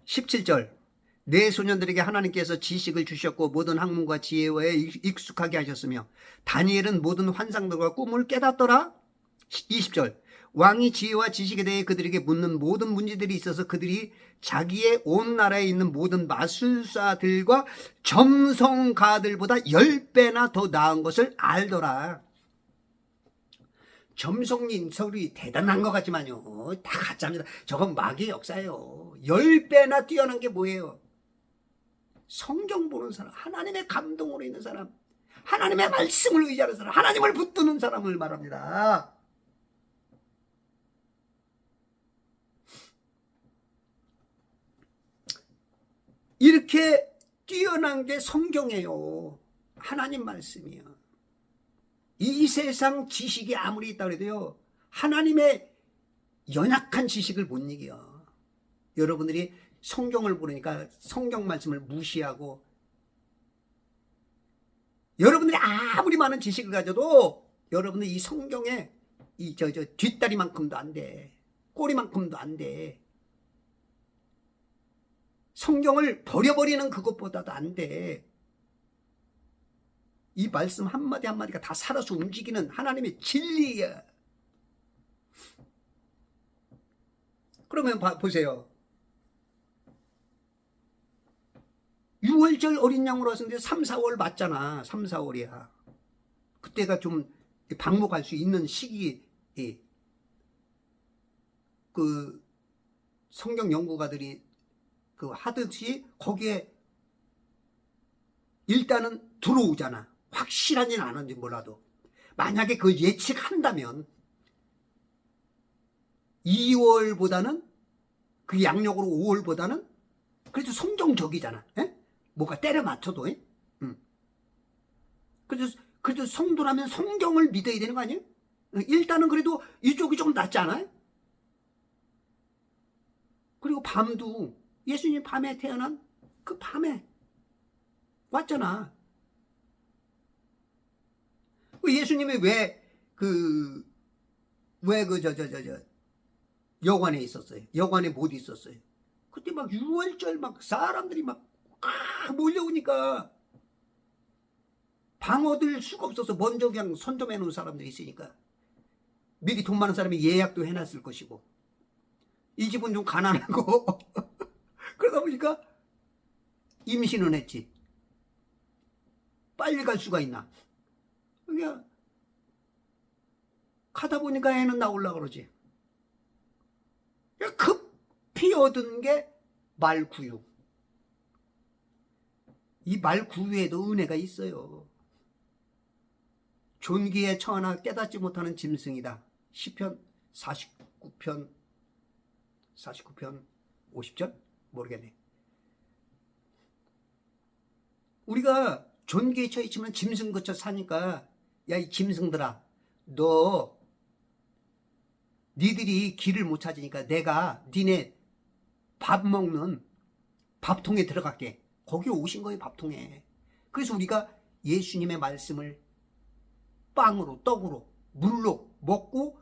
17절. 내 소년들에게 하나님께서 지식을 주셨고 모든 학문과 지혜에 익숙하게 하셨으며 다니엘은 모든 환상들과 꿈을 깨닫더라. 20절. 왕이 지혜와 지식에 대해 그들에게 묻는 모든 문제들이 있어서 그들이 자기의 온 나라에 있는 모든 마술사들과 점성가들보다 10배나 더 나은 것을 알더라. 점성인설이 대단한 것 같지만요, 다 가짜입니다. 저건 마귀의 역사예요. 10배나 뛰어난 게 뭐예요? 성경 보는 사람, 하나님의 감동으로 있는 사람, 하나님의 말씀을 의지하는 사람, 하나님을 붙드는 사람을 말합니다. 이렇게 뛰어난 게 성경이에요. 하나님 말씀이에요. 이 세상 지식이 아무리 있다고 해도요, 하나님의 연약한 지식을 못 이겨. 여러분들이 성경을 보니까 성경 말씀을 무시하고, 여러분들이 아무리 많은 지식을 가져도 여러분들 이 성경에 뒷다리만큼도 안 돼. 꼬리만큼도 안 돼. 성경을 버려버리는 그것보다도 안 돼. 이 말씀 한마디 한마디가 다 살아서 움직이는 하나님의 진리야. 그러면 보세요. 6월절 어린 양으로 왔는데 3, 4월 맞잖아. 3, 4월이야. 그때가 좀 방목할 수 있는 시기. 그 성경 연구가들이 하듯이 거기에 일단은 들어오잖아. 확실하진 않은지 몰라도. 만약에 그걸 예측한다면 2월보다는 그 양력으로 5월보다는 그래도 성경적이잖아. 에? 뭐가 때려 맞춰도. 그래도 성도라면 성경을 믿어야 되는 거 아니에요? 일단은 그래도 이쪽이 좀 낫지 않아요? 그리고 밤도 예수님 밤에 태어난 그 밤에 왔잖아. 예수님이 여관에 있었어요? 여관에 못 있었어요? 그때 막 6월절 막 사람들이 막 몰려오니까 방 얻을 수가 없어서 먼저 그냥 선점해 놓은 사람들이 있으니까 미리 돈 많은 사람이 예약도 해놨을 것이고, 이 집은 좀 가난하고 그러다 보니까 임신은 했지. 빨리 갈 수가 있나? 그냥 가다 보니까 애는 나오려고 그러지. 급히 얻은 게 말구유. 이 말구유에도 은혜가 있어요. 존귀에 처하나 깨닫지 못하는 짐승이다. 시편 49편 50절? 모르겠네. 우리가 존귀에 처해 있지만 짐승 거쳐 사니까, 야, 이 짐승들아, 니들이 길을 못 찾으니까 내가 니네 밥 먹는 밥통에 들어갈게. 거기 오신 거예요, 밥통에. 그래서 우리가 예수님의 말씀을 빵으로, 떡으로, 물로 먹고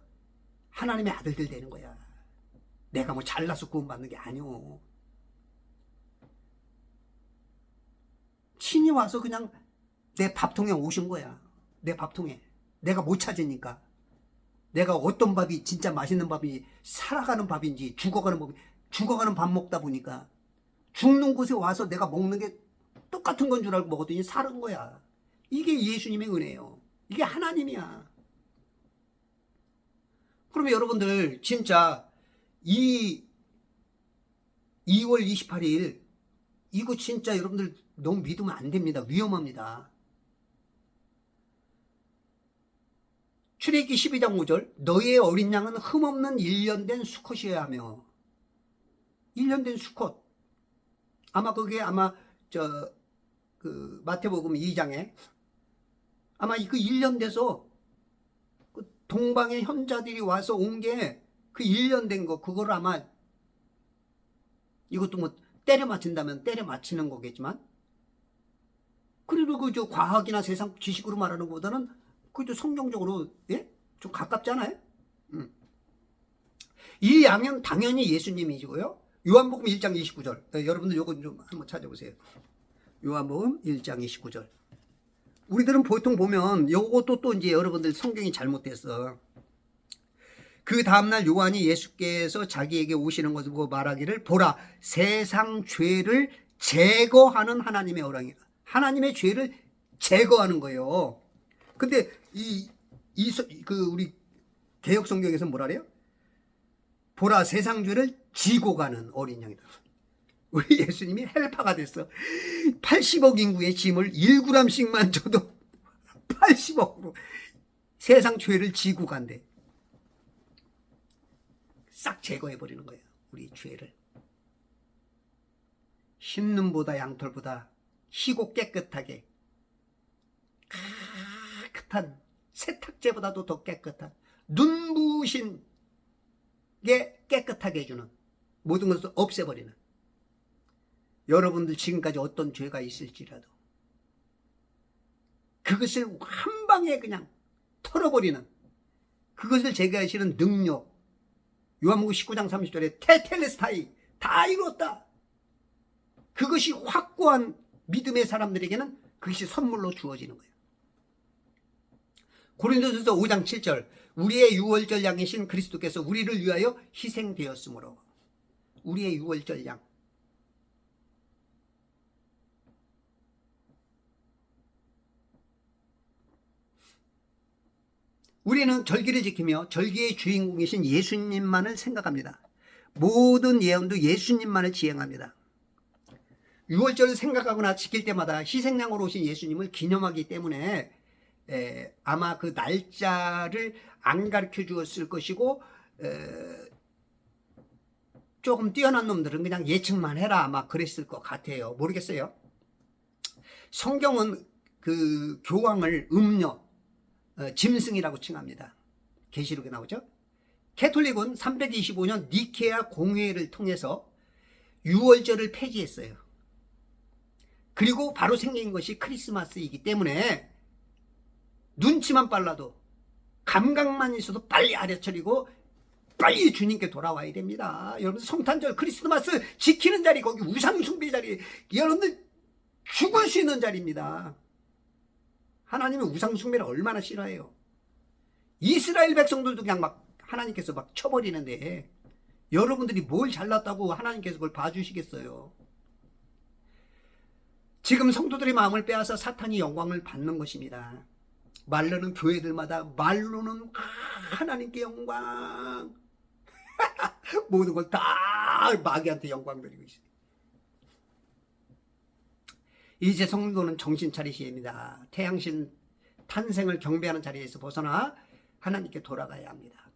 하나님의 아들들 되는 거야. 내가 뭐 잘나서 구원받는 게 아니오. 신이 와서 그냥 내 밥통에 오신 거야. 내 밥통에. 내가 못 찾으니까. 내가 어떤 밥이 진짜 맛있는 밥인지, 살아가는 밥인지, 죽어가는 밥 먹다 보니까 죽는 곳에 와서 내가 먹는 게 똑같은 건 줄 알고 먹었더니 사는 거야. 이게 예수님의 은혜예요. 이게 하나님이야. 그러면 여러분들 진짜 이 2월 28일 이거 진짜 여러분들 너무 믿으면 안 됩니다. 위험합니다. 출애굽기 12장 5절, 너희의 어린 양은 흠없는 1년 된 수컷이어야 하며. 1년 된 수컷. 아마 그게 마태복음 2장에 아마 그 1년 돼서 그 동방의 현자들이 와서 온 게 그 1년 된 거, 그걸 아마 이것도 뭐 때려 맞춘다면 때려 맞히는 거겠지만, 그래도 그 과학이나 세상 지식으로 말하는 것보다는 그래도 성경적으로 좀 가깝잖아요. 이 양은 당연히 예수님이시고요. 요한복음 1장 29절. 여러분들 요거 좀 한번 찾아보세요. 요한복음 1장 29절. 우리들은 보통 보면 요것도 또 이제 여러분들 성경이 잘못됐어. 그 다음날 요한이 예수께서 자기에게 오시는 것을 보고 말하기를 보라 세상 죄를 제거하는 하나님의 어랑이라. 하나님의 죄를 제거하는 거예요. 근데 우리 개혁 성경에서 뭐라 그래요? 보라 세상 죄를 지고 가는 어린 양이다. 우리 예수님이 헬파가 됐어. 80억 인구의 짐을 1g씩만 줘도 80억으로 세상 죄를 지고 간대. 싹 제거해버리는 거예요. 우리 죄를. 흰눈보다 양털보다 희고 깨끗하게 깨끗한 세탁제보다도 더 깨끗한 눈부신 게 깨끗하게 해주는 모든 것을 없애버리는 여러분들 지금까지 어떤 죄가 있을지라도 그것을 한 방에 그냥 털어버리는 그것을 제거하시는 능력 요한복음 19장 30절에 테텔레스타이 다 이뤘다. 그것이 확고한 믿음의 사람들에게는 그것이 선물로 주어지는 거예요. 고린도전서 5장 7절 우리의 유월절 양이신 그리스도께서 우리를 위하여 희생되었으므로 우리의 유월절 양 우리는 절기를 지키며 절기의 주인공이신 예수님만을 생각합니다. 모든 예언도 예수님만을 지향합니다. 유월절을 생각하거나 지킬 때마다 희생양으로 오신 예수님을 기념하기 때문에 아마 그 날짜를 안 가르쳐 주었을 것이고 조금 뛰어난 놈들은 그냥 예측만 해라 아마 그랬을 것 같아요. 모르겠어요. 성경은 그 교황을 음녀 짐승이라고 칭합니다. 계시록에 나오죠. 캐톨릭은 325년 니케아 공회를 통해서 유월절을 폐지했어요. 그리고 바로 생긴 것이 크리스마스이기 때문에 눈치만 빨라도 감각만 있어도 빨리 알아차리고 빨리 주님께 돌아와야 됩니다. 여러분 성탄절 크리스마스 지키는 자리 거기 우상숭배 자리 여러분들 죽을 수 있는 자리입니다. 하나님은 우상숭배를 얼마나 싫어해요. 이스라엘 백성들도 그냥 막 하나님께서 막 쳐버리는데 여러분들이 뭘 잘났다고 하나님께서 그걸 봐주시겠어요. 지금 성도들의 마음을 빼앗아 사탄이 영광을 받는 것입니다. 말로는 교회들마다 말로는 하나님께 영광 모든 걸 다 마귀한테 영광 드리고 있어요. 이제 성도는 정신 차리셔야 합니다. 태양신 탄생을 경배하는 자리에서 벗어나 하나님께 돌아가야 합니다.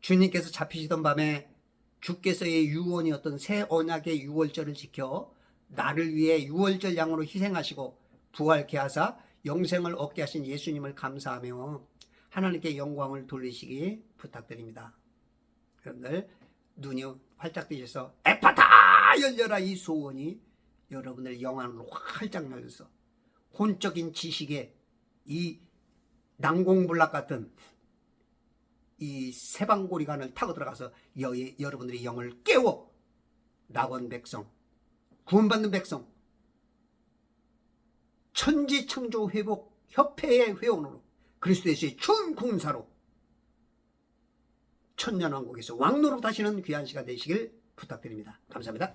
주님께서 잡히시던 밤에 주께서의 유언이었던 새 언약의 유월절을 지켜 나를 위해 유월절 양으로 희생하시고 부활케 하사 영생을 얻게 하신 예수님을 감사하며 하나님께 영광을 돌리시기 부탁드립니다. 여러분들 눈이 활짝 뜨셔서 에파타 열려라 이 소원이 여러분들 영안으로 활짝 열려서 혼적인 지식에 이 난공불락 같은 이 세방고리관을 타고 들어가서 여러분들의 영을 깨워 낙원 백성 구원받는 백성 천지창조 회복 협회의 회원으로 그리스도 예수의 춘 군사로 천년왕국에서 왕노로 다시는 귀한 시간 되시길 부탁드립니다. 감사합니다.